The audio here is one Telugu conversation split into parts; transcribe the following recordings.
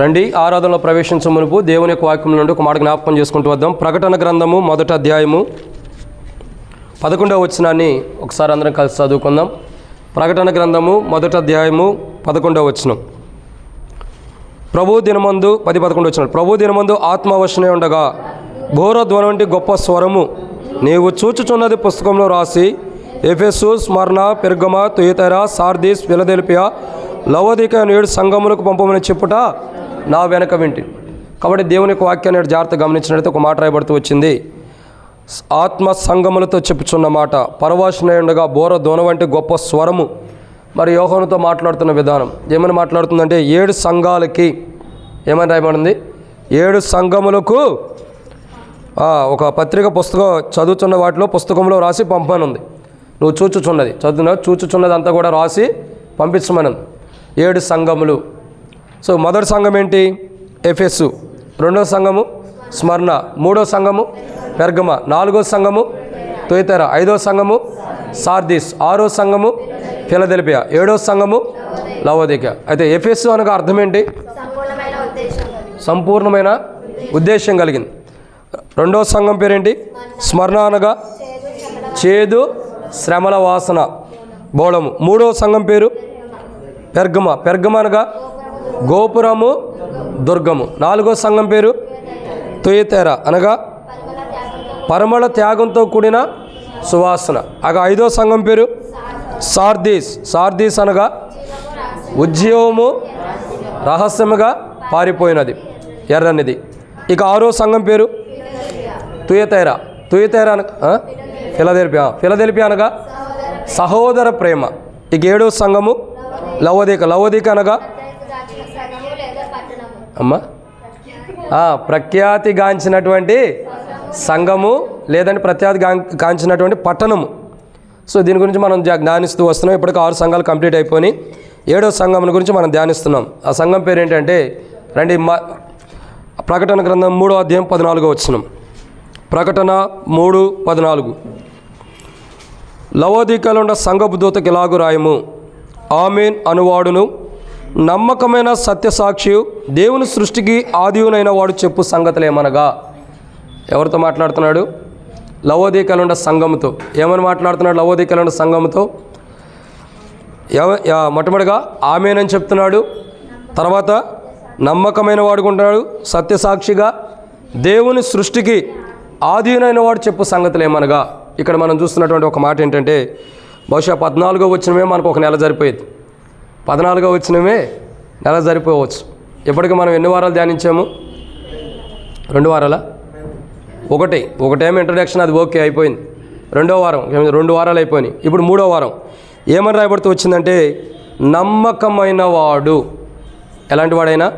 రండి ఆరాధనలో ప్రవేశించే మునుపు దేవుని యొక్క వాక్యం నుండి ఒక మాట జ్ఞాపకం చేసుకుంటూ వద్దాం. ప్రకటన గ్రంథము 1వ అధ్యాయము 11వ వచనాన్ని ఒకసారి అందరం కలిసి చదువుకుందాం. ప్రకటన గ్రంథము 1వ అధ్యాయము 11వ వచనం. ప్రభు దినమందు 10-11 వచనం. ప్రభు దినమందు ఆత్మవశనే ఉండగా ఘోరధ్వని వంటి గొప్ప స్వరము నీవు చూచుచున్నది పుస్తకంలో రాసి ఎఫెసు, స్మరణ, పెర్గమ, తుయతైర, సార్దీస్, ఫిలదెల్ఫియా, లవోదికయ 7 సంఘములకు పంపమని చెప్పుట నా వెనక వింటి. కాబట్టి దేవుని యొక్క వాక్యాన్ని జాగ్రత్తగా గమనించినట్లయితే ఒక మాట రాయబడుతూ వచ్చింది. ఆత్మ సంఘములతో చెప్పుచున్న మాట, పరవశనై ఉండగా ఘోరధ్వని వంటి గొప్ప స్వరము. మరి యోహానుతో మాట్లాడుతున్న విధానం ఏమని మాట్లాడుతుందంటే 7 సంఘాలకి ఏమని రాయబడింది? 7 సంఘములకు ఒక పత్రిక పుస్తకం చదువుతున్న వాటిలో పుస్తకంలో రాసి పంపనుంది. నువ్వు చూచుచున్నది చదువుతున్నావు, చూచుచున్నది అంతా కూడా రాసి పంపించమనుంది. 7 సంఘములు. సో మొదటి సంఘం ఏంటి? ఎఫెసు. 2వ సంఘము స్మరణ. 3వ సంఘము పెర్గమ. 4వ సంఘము తుయతైర. 5వ సంఘము సార్దీస్. 6వ సంఘము ఫిలదెల్ఫియా. 7వ సంఘము లవోదికయ. అయితే ఎఫెసు అనగా అర్థం ఏంటి? సంపూర్ణమైన ఉద్దేశం కలిగింది. 2వ సంఘం పేరేంటి? స్మరణ అనగా చేదు, శ్రమల వాసన, బోళము. 3వ సంఘం పేరు పెర్గమ. పెర్గమ అనగా గోపురము, దుర్గము. 4వ సంఘం పేరు తుయతైర అనగా పరిమళ త్యాగంతో కూడిన సువాసన. 5వ సంఘం పేరు సార్దీస్. సార్దీస్ అనగా ఉద్యమము, రహస్యముగా పారిపోయినది, ఎర్రనిది. 6వ సంఘం పేరు తుయతైర. తుయతైర అనగా ఫిలదెల్ఫియా. ఫిలదెల్ఫియా అనగా సహోదర ప్రేమ. 7వ సంఘము లవోదిక. లవోదిక అనగా ప్రఖ్యాతిగాంచినటువంటి సంఘము, లేదంటే గాంచినటువంటి పట్టణము. సో దీని గురించి మనం ధ్యానిస్తూ వస్తున్నాం. ఇప్పటికి 6 సంఘాలు కంప్లీట్ అయిపోయి 7వ సంఘం గురించి మనం ధ్యానిస్తున్నాం. ఆ సంఘం పేరు ఏంటంటే రండి, ప్రకటన గ్రంథం 3వ అధ్యాయం 14వ వచనం. ప్రకటన 3:14. లవోదికలో ఉన్న సంఘపు దూతకి ఇలాగు రాయము, ఆమేన్ అనువాడును నమ్మకమైన సత్యసాక్షియు దేవుని సృష్టికి ఆదియునైన వాడు చెప్పు సంగతులు ఏమనగా. ఎవరితో మాట్లాడుతున్నాడు? లవోదికలో ఉన్న సంఘముతో. ఏమని మాట్లాడుతున్నాడు? లవోదికలో ఉన్న సంఘముతో మొట్టమొదటిగా ఆమేన్ అని చెప్తున్నాడు. తర్వాత నమ్మకమైన వాడుకుంటున్నాడు, సత్యసాక్షిగా దేవుని సృష్టికి ఆదియునైన వాడు చెప్పు సంగతులు ఏమనగా. ఇక్కడ మనం చూస్తున్నటువంటి ఒక మాట ఏంటంటే, బహుశా 14వ వచనమే మనకు ఒక నెల సరిపోయేది. 14వ వచనమే నెల సరిపోవచ్చు. ఇప్పటికి మనం ఎన్ని వారాలు ధ్యానించాము? 2 వారాలా? ఒకటేమో ఇంట్రడక్షన్, అది ఓకే అయిపోయింది. 2వ వారం 2 వారాలు అయిపోయినాయి. ఇప్పుడు 3వ వారం ఏమని రాయబడుతూ వచ్చిందంటే నమ్మకమైన వాడు. ఎలాంటి వాడైనా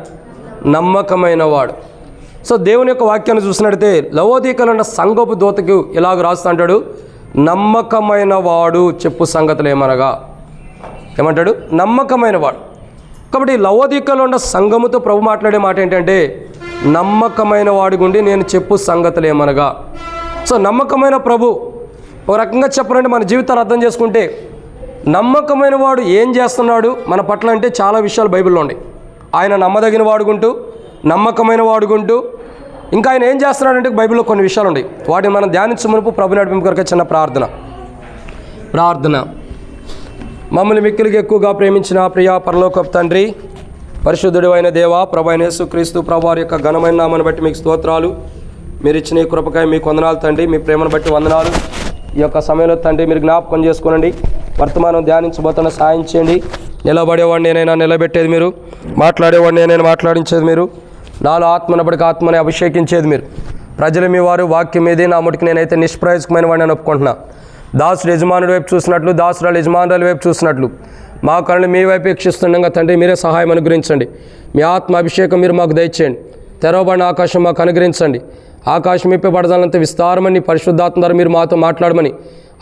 నమ్మకమైన వాడు. సో దేవుని యొక్క వాక్యాన్ని చూసినట్టయితే లవోదికలో ఉన్న సంఘపు దూతకు ఇలాగ రాస్తూ అంటాడు, నమ్మకమైన వాడు చెప్పు సంగతులు ఏమనగా. ఏమంటాడు? నమ్మకమైన వాడు. కాబట్టి లవోదికలో ఉన్న సంఘముతో ప్రభు మాట్లాడే మాట ఏంటంటే నమ్మకమైన వాడి గుండి నేను చెప్పు సంగతులు ఏమనగా. సో నమ్మకమైన ప్రభు, ఒక రకంగా చెప్పాలంటే మన జీవితాలు అర్థం చేసుకుంటే నమ్మకమైన వాడు ఏం చేస్తున్నాడు మన పట్ల అంటే చాలా విషయాలు బైబిల్లో ఉన్నాయి. ఆయన నమ్మదగిన వాడుకుంటూ, నమ్మకమైన వాడుకుంటూ, ఇంకా ఆయన ఏం చేస్తున్నాడంటే బైబిల్లో కొన్ని విషయాలు ఉన్నాయి. వాటిని మనం ధ్యానించే మునుపు ప్రభు నడిపింపు కొరకు చిన్న ప్రార్థన. మమ్మల్ని మిక్కిలికి ఎక్కువగా ప్రేమించిన ప్రియ పరలోకపు తండ్రి, పరిశుద్ధుడు అయిన దేవా, ప్రభు అయిన యేసుక్రీస్తు ప్రభువారి యొక్క ఘనమైన నామాన్ని బట్టి మీకు స్తోత్రాలు. మీరు ఇచ్చిన ఈ కృపకాయ మీకు వందనాలు తండ్రి. మీ ప్రేమను బట్టి వందనాలు. ఈ యొక్క సమయంలో తండ్రి మీరు జ్ఞాపకం చేసుకోనండి. వర్తమానం ధ్యానించబోతున్న సాయం చేయండి. నిలబడేవాడిని నేనైనా నిలబెట్టేది మీరు, మాట్లాడేవాడిని నేను మాట్లాడించేది మీరు, నాలో ఆత్మనబడికి ఆత్మని అభిషేకించేది మీరు. ప్రజలు మీ వారు, వాక్యం మీదే నా ముటికి నేనైతే నిష్ప్రయోజకమైన వాడిని అని ఒప్పుకుంటున్నా. దాసుడు యజమానుడి వైపు చూసినట్లు, దాసురాలు యజమానుల వైపు చూసినట్లు మా కళ్ళు మీ వైపు వీక్షిస్తుండగా తండ్రి మీరే సహాయం అనుగ్రహించండి. మీ ఆత్మ అభిషేకం మీరు మాకు దయచేయండి. తెరవబడిన ఆకాశం మాకు అనుగ్రహించండి. ఆకాశం ఇప్పబడదాలంత విస్తారమని పరిశుద్ధాత్మ ద్వారా మీరు మాతో మాట్లాడమని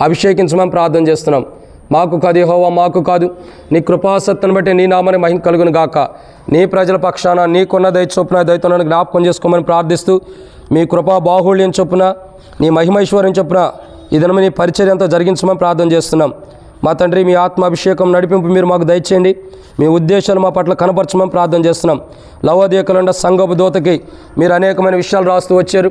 అభిషేకించమని ప్రార్థన చేస్తున్నాం. మాకు కాదు యెహోవా, మాకు కాదు, నీ కృపాసత్తును బట్టి నీ నామాన్ని మహిమ కలుగును గాక. నీ ప్రజల పక్షాన నీకున్న దయ చొప్పున దయతో జ్ఞాపకం చేసుకోమని ప్రార్థిస్తూ, మీ కృపా బాహుళ్యం చొప్పున, నీ మహిమైశ్వర్యం చొప్పున ఈ దినం నీ పరిచర్య అంతా జరిగించమని ప్రార్థన చేస్తున్నాం. మా తండ్రి మీ ఆత్మాభిషేకం నడిపింపు మీరు మాకు దయచేయండి. మీ ఉద్దేశాలు మా పట్ల కనపరచమని ప్రార్థన చేస్తున్నాం. లవోదికీయుల సంఘపు దూతకి మీరు అనేకమైన విషయాలు రాస్తూ వచ్చారు.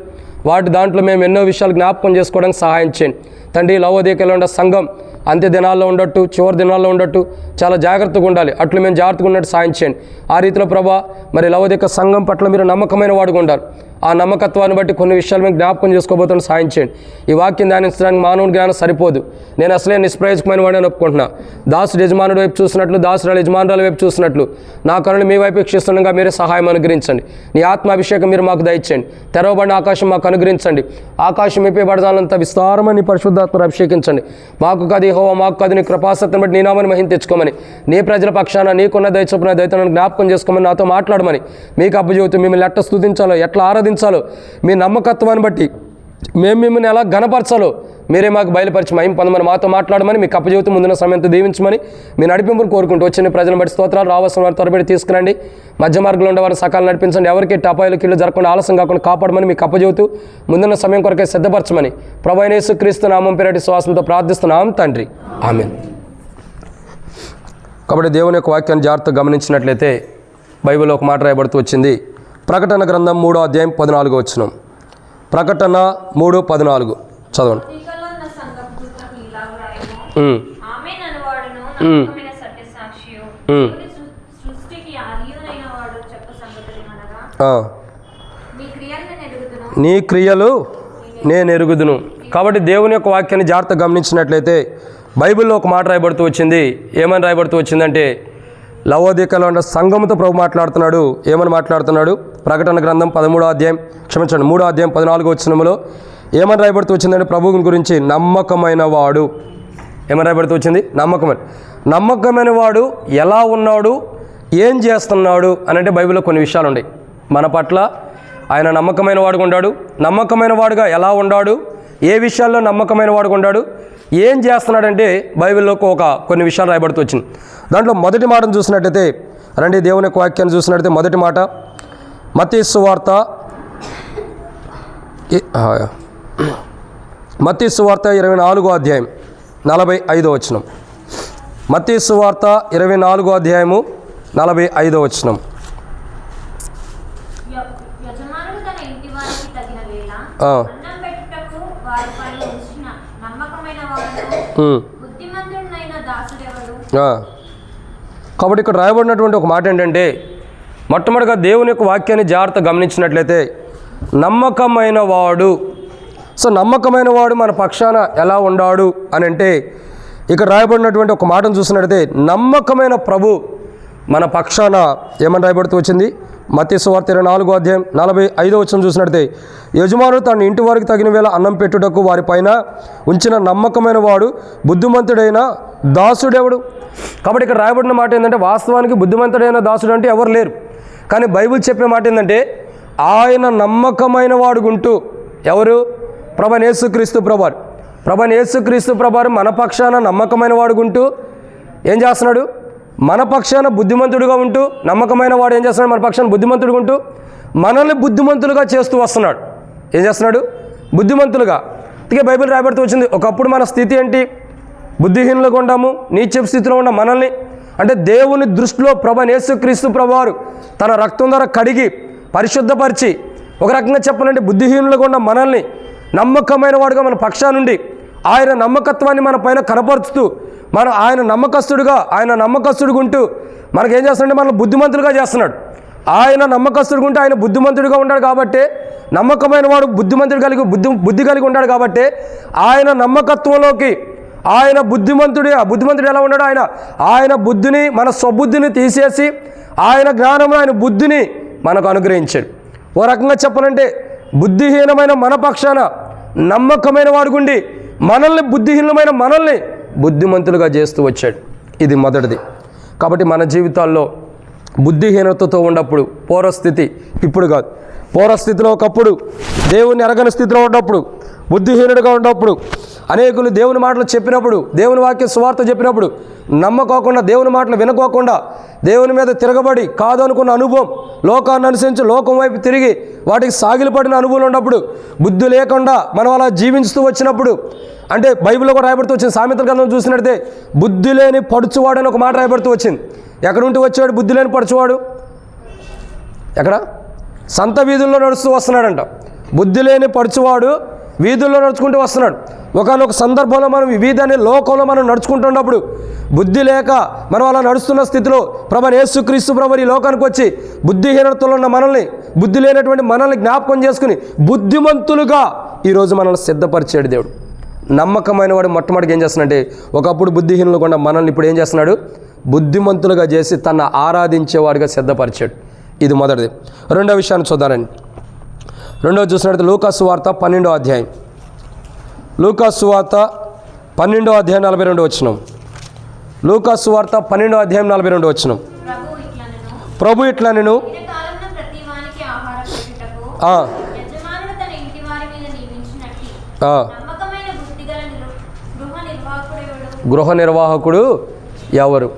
దాంట్లో మేము ఎన్నో విషయాలు జ్ఞాపకం చేసుకోవడానికి సహాయం చేయండి తండ్రి. లవోదికీయుల సంఘం అంత్య దినాల్లో ఉండట్టు, చివరి దినాల్లో ఉండట్టు చాలా జాగ్రత్తగా ఉండాలి. అట్లు మేము జాగ్రత్తగా ఉన్నట్టు సాయం చేయండి. ఆ రీతిలో ప్రభా మరి లవోదిక సంఘం పట్ల మీరు నమ్మకమైన వాడుగా ఉండాలి. ఆ నమ్మకత్వాన్ని బట్టి కొన్ని విషయాలు మేము జ్ఞాపకం చేసుకోబోతున్న సాయం చేయండి. ఈ వాక్యం ధ్యానించడానికి మానవుడి జ్ఞానం సరిపోదు. నేను అసలే నిష్ప్రయోజకమైన వాడిని ఒప్పుకుంటున్నా. దాసుడు యజమానుడి వైపు చూసినట్లు, దాసురాలు యజమానురాల వైపు చూసినట్లు నా కనులు మీ వైపు వీక్షిస్తుండగా మీరే సహాయం అనుగ్రహించండి. నీ ఆత్మాభిషేకం మీరు మాకు దయచేయండి. తెరవబడిన ఆకాశం మాకు అనుగ్రహించండి. ఆకాశం విప్పబడాలంత విస్తారమైన నీ పరిశుద్ధాత్మను అభిషేకించండి. మాకు కాదు యెహోవా, మాకు కాదు నీ కృపాసత్తుని బట్టి నీ నామని మహిమ తెచ్చుకోమని, నీ ప్రజల పక్షాన నీకున్న దయ చొప్పున దయతోను జ్ఞాపకం చేసుకోమని నాతో మాట్లాడమని, మీకు అప్పచెబుతూ మిమ్మల్ని ఎట్లా స్తుతించాలో, ఎట్లా ఆరాధించాలో, మీ నమ్మకత్వాన్ని బట్టి మేము మిమ్మల్ని ఎలా ఘనపరచాలో మీరే మాకు బయలుపరిచి మహిమ పొందమని మాతో మాట్లాడమని, మీకు అప్పచెబుతూ ముందున్న సమయంతో దీవించమని మీ నడిపింపును కోరుకుంటూ వచ్చిన ప్రజలను బట్టి స్తోత్రాలు. రావాల్సిన వారు త్వరబడి తీసుకురండి. మధ్య మార్గంలో ఉండేవారు సకాలం నడిపించండి. ఎవరికి టపాయిలు కీళ్ళు జరగకుండా ఆలస్యం కాకుండా కాపాడమని మీకు అప్పచెబుతూ ముందున్న సమయం కొరకే సిద్ధపరచమని ప్రభువైన యేసుక్రీస్తు నామం పేరటి శ్వాసంతో ప్రార్థిస్తున్నాం తండ్రి, ఆమేన్. కాబట్టి దేవుని యొక్క వాక్యాన్ని జాగ్రత్తగా గమనించినట్లయితే బైబిల్లో ఒక మాట రాయబడుతూ వచ్చింది. ప్రకటన గ్రంథం 3వ అధ్యాయం 14వ వచనం. ప్రకటన 3:14 చదవండి. నీ క్రియలు నేను ఎరుగుదును. కాబట్టి దేవుని యొక్క వాక్యాన్ని జాగ్రత్తగా గమనించినట్లయితే బైబిల్లో ఒక మాట రాయబడుతూ వచ్చింది. ఏమని రాయబడుతూ వచ్చిందంటే లవోదికీయుల ఉన్న సంఘముతో ప్రభు మాట్లాడుతున్నాడు. ఏమని మాట్లాడుతున్నాడు? ప్రకటన గ్రంథం 3వ అధ్యాయం 14వ వచనములో ఏమని రాయబడుతూ వచ్చిందంటే ప్రభువుని గురించి నమ్మకమైన వాడు. ఏమని రాయబడుతూ వచ్చింది? నమ్మకమైన వాడు ఎలా ఉన్నాడు, ఏం చేస్తున్నాడు అని అంటే బైబిల్లో కొన్ని విషయాలు ఉన్నాయి. మన పట్ల ఆయన నమ్మకమైన వాడుగా ఉన్నాడు. నమ్మకమైన వాడుగా ఎలా ఉన్నాడు, ఏ విషయాల్లో నమ్మకమైన వాడుగా ఉన్నాడు, ఏం చేస్తున్నాడంటే బైబిల్లో కొన్ని విషయాలు రాయబడుతూ వచ్చింది. దాంట్లో మొదటి మాటను చూసినట్టయితే రండి, దేవుని యొక్క వాక్యాన్ని చూసినట్టయితే మొదటి మాట మత్తయి సువార్త 24వ అధ్యాయం 45వ వచనం. మత్తయి సువార్త 24వ అధ్యాయము 45వ వచనం. కాబట్టి ఇక్కడ రాయబడినటువంటి ఒక మాట ఏంటంటే మొట్టమొదటిగా దేవుని యొక్క వాక్యాన్ని జాగ్రత్త గమనించినట్లయితే నమ్మకమైన వాడు. సో నమ్మకమైన వాడు మన పక్షాన ఎలా ఉన్నాడు అని అంటే ఇక్కడ రాయబడినటువంటి ఒక మాటను చూసినట్లయితే నమ్మకమైన ప్రభు మన పక్షాన ఏమని రాయబడుతూ వచ్చింది? మత్తయి సువార్త 24వ అధ్యాయం 45వ వచనం చూసినట్లయితే యజమానుడు తన ఇంటి వారికి తగిన వేళ అన్నం పెట్టుటకు వారిపైన ఉంచిన నమ్మకమైన వాడు బుద్ధిమంతుడైన దాసుడెవడు. కాబట్టి ఇక్కడ రాయబడిన మాట ఏంటంటే వాస్తవానికి బుద్ధిమంతుడైన దాసుడు అంటే ఎవరు లేరు. కానీ బైబిల్ చెప్పే మాట ఏంటంటే ఆయన నమ్మకమైన వాడుగుంటూ, ఎవరు? ప్రభువైన యేసుక్రీస్తు ప్రభువారు. ప్రభువైన యేసుక్రీస్తు ప్రభువారు మన పక్షాన నమ్మకమైన వాడుగుంటూ ఏం చేస్తున్నాడు? మన పక్షాన బుద్ధిమంతుడిగా ఉంటూ, నమ్మకమైన వాడు ఏం చేస్తున్నాడు? మన పక్షాన బుద్ధిమంతుడిగా ఉంటూ మనల్ని బుద్ధిమంతులుగా చేస్తూ వస్తున్నాడు. ఏం చేస్తున్నాడు? బుద్ధిమంతులుగా. అందుకే బైబిల్ రాయబడుతూ వచ్చింది, ఒకప్పుడు మన స్థితి ఏంటి? బుద్ధిహీనులుగా ఉండాము, నీచ స్థితిలో ఉన్న మనల్ని అంటే దేవుని దృష్టిలో ప్రభువైన యేసుక్రీస్తు ప్రభువారు తన రక్తం ద్వారా కడిగి పరిశుద్ధపరిచి, ఒక రకంగా చెప్పాలంటే బుద్ధిహీనులుగా ఉన్న మనల్ని నమ్మకమైన వాడుగా మన పక్షా నుండి ఆయన నమ్మకత్వాన్ని మన పైన కనపరుచుతూ ఆయన నమ్మకస్తుడిగా ఉంటూ మనకేం చేస్తున్నాడంటే మనల్ని బుద్ధిమంతులుగా చేస్తున్నాడు. ఆయన నమ్మకస్తుడిగా ఉంటే ఆయన బుద్ధిమంతుడిగా ఉన్నాడు కాబట్టి, నమ్మకమైన వాడు బుద్ధి కలిగి ఉన్నాడు కాబట్టి ఆయన నమ్మకత్వంలోకి ఆయన బుద్ధిమంతుడు ఎలా ఉన్నాడు? ఆయన బుద్ధిని, మన స్వబుద్ధిని తీసేసి ఆయన జ్ఞానము, ఆయన బుద్ధిని మనకు అనుగ్రహించాడు. ఓ రకంగా చెప్పాలంటే బుద్ధిహీనమైన మన పక్షాన నమ్మకమైన వాడుగుండి బుద్ధిహీనమైన మనల్ని బుద్ధిమంతులుగా చేస్తూ వచ్చాడు. ఇది మొదటిది. కాబట్టి మన జీవితాల్లో బుద్ధిహీనతతో ఉన్నప్పుడు, పూర్వస్థితి ఇప్పుడు కాదు, పూర్వస్థితిలో ఒకప్పుడు దేవుని ఎరగని స్థితిలో ఉన్నప్పుడు, బుద్ధిహీనుడిగా ఉన్నప్పుడు అనేకులు దేవుని మాటలు చెప్పినప్పుడు, దేవుని వాక్య సువార్త చెప్పినప్పుడు నమ్మకోకుండా, దేవుని మాటలు వినుకోకుండా, దేవుని మీద తిరగబడి కాదు అనుకున్న అనుభవం, లోకాన్ని అనుసరించి లోకం వైపు తిరిగి వాటికి సాగిలపడిన అనుభవం ఉన్నప్పుడు, బుద్ధి లేకుండా మనం అలా జీవిస్తూ వచ్చినప్పుడు, అంటే బైబిల్లో కూడా రాయబడుతూ వచ్చింది. సామెతల గ్రంథం చూసినట్లయితే బుద్ధి లేని పడుచువాడు అని ఒక మాట రాయబడుతూ వచ్చింది. ఎక్కడ ఉంటూ వచ్చాడు బుద్ధి లేని పడుచువాడు? ఎక్కడ? సంత వీధుల్లో నడుస్తూ వస్తున్నాడంట. బుద్ధి లేని పడుచువాడు వీధుల్లో నడుచుకుంటూ వస్తున్నాడు. ఒకనొక సందర్భంలో మనం ఈ వీధి అనే లోకంలో మనం నడుచుకుంటున్నప్పుడు బుద్ధి లేక మనం అలా నడుస్తున్న స్థితిలో ప్రభువైన యేసుక్రీస్తు ప్రభువు ఈ లోకానికి వచ్చి బుద్ధిహీనతలో ఉన్న మనల్ని, బుద్ధి లేనటువంటి మనల్ని జ్ఞాపకం చేసుకుని బుద్ధిమంతులుగా ఈరోజు మనల్ని సిద్ధపరిచాడు దేవుడు. నమ్మకమైన వాడు మొట్టమొదటిగా ఏం చేస్తున్నాడంటే, ఒకప్పుడు బుద్ధిహీనులు కూడా మనల్ని ఇప్పుడు ఏం చేస్తున్నాడు? బుద్ధిమంతులుగా చేసి తన ఆరాధించేవాడిగా సిద్ధపరిచాడు. ఇది మొదటిది. రెండో విషయాన్ని చూద్దారండి. రెండోది చూసినట్లయితే లూకాసు వార్త 12వ అధ్యాయం. లూకాసు వార్త 12వ అధ్యాయం 42వ వచనం. లూకాసు వార్త 12వ అధ్యాయం 42వ వచనం. ప్రభు ఇట్లా నేను గృహ నిర్వాహకుడు ఎవరు?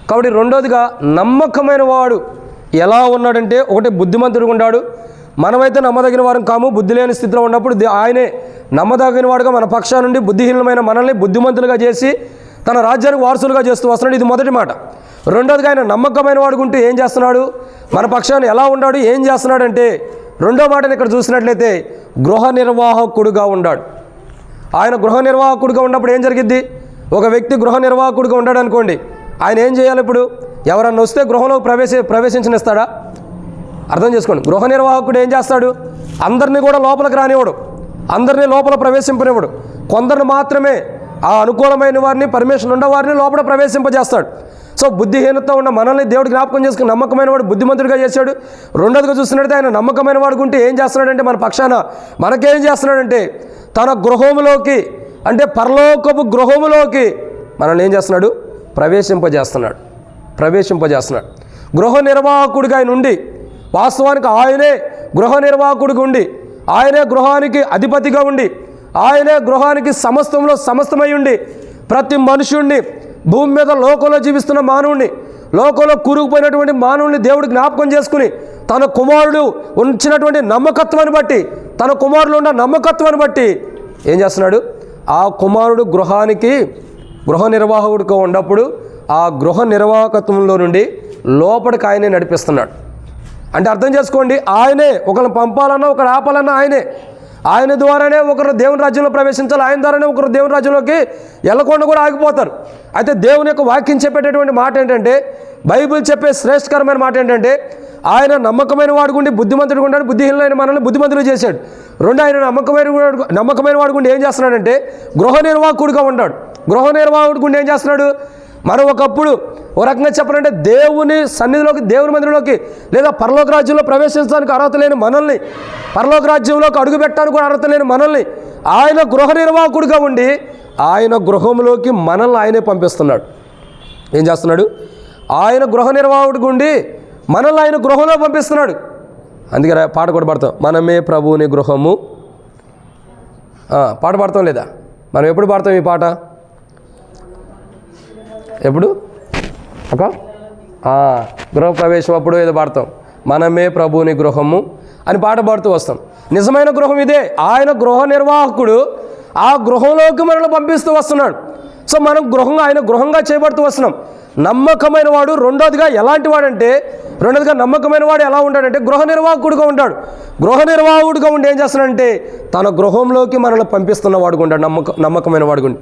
కాబట్టి రెండోదిగా నమ్మకమైన వాడు ఎలా ఉన్నాడంటే, ఒకటి బుద్ధిమంతుడిగా ఉన్నాడు. మనమైతే నమ్మదగిన వారం కాము, బుద్ధి లేని స్థితిలో ఉన్నప్పుడు ఆయనే నమ్మదగిన వాడుగా మన పక్షా నుండి బుద్ధిహీనమైన మనల్ని బుద్ధిమంతులుగా చేసి తన రాజ్యానికి వారసులుగా చేస్తూ వస్తున్నాడు. ఇది మొదటి మాట. రెండోదిగా ఆయన నమ్మకమైన వాడుకుంటూ ఏం చేస్తున్నాడు? మన పక్షాన్ని ఎలా ఉన్నాడు, ఏం చేస్తున్నాడంటే, రెండో మాటని ఇక్కడ చూసినట్లయితే గృహ నిర్వాహకుడుగా ఉన్నాడు. ఆయన గృహ నిర్వాహకుడిగా ఉన్నప్పుడు ఏం జరిగిద్ది? ఒక వ్యక్తి గృహ నిర్వాహకుడిగా ఉన్నాడు అనుకోండి, ఆయన ఏం చేయాలి? ఇప్పుడు ఎవరన్నా వస్తే గృహంలోకి ప్రవేశించనిస్తాడా? అర్థం చేసుకోండి. గృహ నిర్వాహకుడు ఏం చేస్తాడు? అందరినీ కూడా లోపలికి రానివ్వడు, అందరినీ లోపల ప్రవేశింపనివ్వడు. కొందరిని మాత్రమే, ఆ అనుకూలమైన వారిని, పర్మిషన్ ఉన్న వారిని లోపల ప్రవేశింపజేస్తాడు. సో బుద్ధిహీనత ఉన్న మనల్ని దేవుడు జ్ఞాపకం చేసుకుని నమ్మకమైన వాడు బుద్ధిమంతుడిగా చేశాడు. రెండోదిగా చూస్తున్నట్టు ఆయన నమ్మకమైన వాడుకుంటే ఏం చేస్తున్నాడంటే, మన పక్షాన మనకేం చేస్తున్నాడంటే, తన గృహములోకి, అంటే పరలోకపు గృహములోకి మనల్ని ఏం చేస్తున్నాడు? ప్రవేశింపజేస్తున్నాడు. గృహ నిర్వాహకుడిగా ఆయన ఉండి, వాస్తవానికి ఆయనే గృహ నిర్వాహకుడిగా ఉండి, ఆయనే గృహానికి అధిపతిగా ఉండి, ఆయనే గృహానికి సమస్తంలో సమస్తమై ఉండి, ప్రతి మనుషుణ్ణి, భూమి మీద లోకంలో జీవిస్తున్న మానవుణ్ణి, లోకంలో కూరుకుపోయినటువంటి మానవుని దేవుడు జ్ఞాపకం చేసుకుని తన కుమారుడు ఉంచినటువంటి నమ్మకత్వాన్ని బట్టి, తన కుమారులు ఉన్న నమ్మకత్వాన్ని బట్టి ఏం చేస్తున్నాడు? ఆ కుమారుడు గృహానికి గృహ నిర్వాహకుడిగా ఉన్నప్పుడు ఆ గృహ నిర్వాహకత్వంలో నుండి లోపలికి ఆయనే నడిపిస్తున్నాడు. అంటే అర్థం చేసుకోండి, ఆయనే ఒకరిని పంపాలన్నా ఒకరు ఆపాలన్నా ఆయన ద్వారానే ఒకరు దేవుని రాజ్యంలో ప్రవేశించాలి, ఆయన ద్వారానే ఒకరు దేవుని రాజ్యంలోకి వెళ్ళకుండా కూడా ఆగిపోతారు. అయితే దేవుని యొక్క వాక్యం చెప్పేటటువంటి మాట ఏంటంటే, బైబిల్ చెప్పే శ్రేష్టకరమైన మాట ఏంటంటే, ఆయన నమ్మకమైన వాడుకుండి బుద్ధిమంతుడు ఉండాడు, బుద్ధిహీనమైన మనల్ని బుద్ధిమంతులు చేశాడు. రెండు, ఆయన నమ్మకమైన వాడుకుండి ఏం చేస్తున్నాడంటే గృహ నిర్వాహకుడిగా ఉన్నాడు. గృహ నిర్వాహకుడికి ఏం చేస్తున్నాడు? మనం ఒకప్పుడు ఓ రకంగా చెప్పాలంటే దేవుని సన్నిధిలోకి, దేవుని మందిరంలోకి లేదా పరలోక రాజ్యంలో ప్రవేశించడానికి అర్హత లేని మనల్ని, పరలోక రాజ్యంలోకి అడుగుపెట్టడానికి కూడా అర్హత లేని మనల్ని ఆయన గృహ నిర్వాహకుడిగా ఉండి ఆయన గృహంలోకి మనల్ని ఆయనే పంపిస్తున్నాడు. ఏం చేస్తున్నాడు? ఆయన గృహ నిర్వాహకుడిగా ఉండి మనల్ని ఆయన గృహంలో పంపిస్తున్నాడు. అందుకే పాట కూడా పాడతాం, మనమే ప్రభువుని గృహము. పాట పాడతాం లేదా? మనం ఎప్పుడు పాడతాం ఈ పాట? ఎప్పుడు ఒక గృహప్రవేశం అప్పుడు ఏదో పాడతాం, మనమే ప్రభువుని గృహము అని పాట పాడుతూ వస్తాం. నిజమైన గృహం ఇదే. ఆయన గృహ నిర్వాహకుడు ఆ గృహంలోకి మనల్ని పంపిస్తూ వస్తున్నాడు. సో మనం ఆయన గృహంగా చేయబడుతూ వస్తున్నాం. నమ్మకమైన వాడు రెండోదిగా ఎలాంటి వాడంటే, నమ్మకమైన వాడు ఎలా ఉంటాడంటే గృహ నిర్వాహకుడిగా ఉంటాడు. గృహ నిర్వాహకుడిగా ఉండి ఏం చేస్తున్నాడంటే తన గృహంలోకి మనల్ని పంపిస్తున్న వాడుగా ఉంటాడు, నమ్మకమైన వాడుగుండి.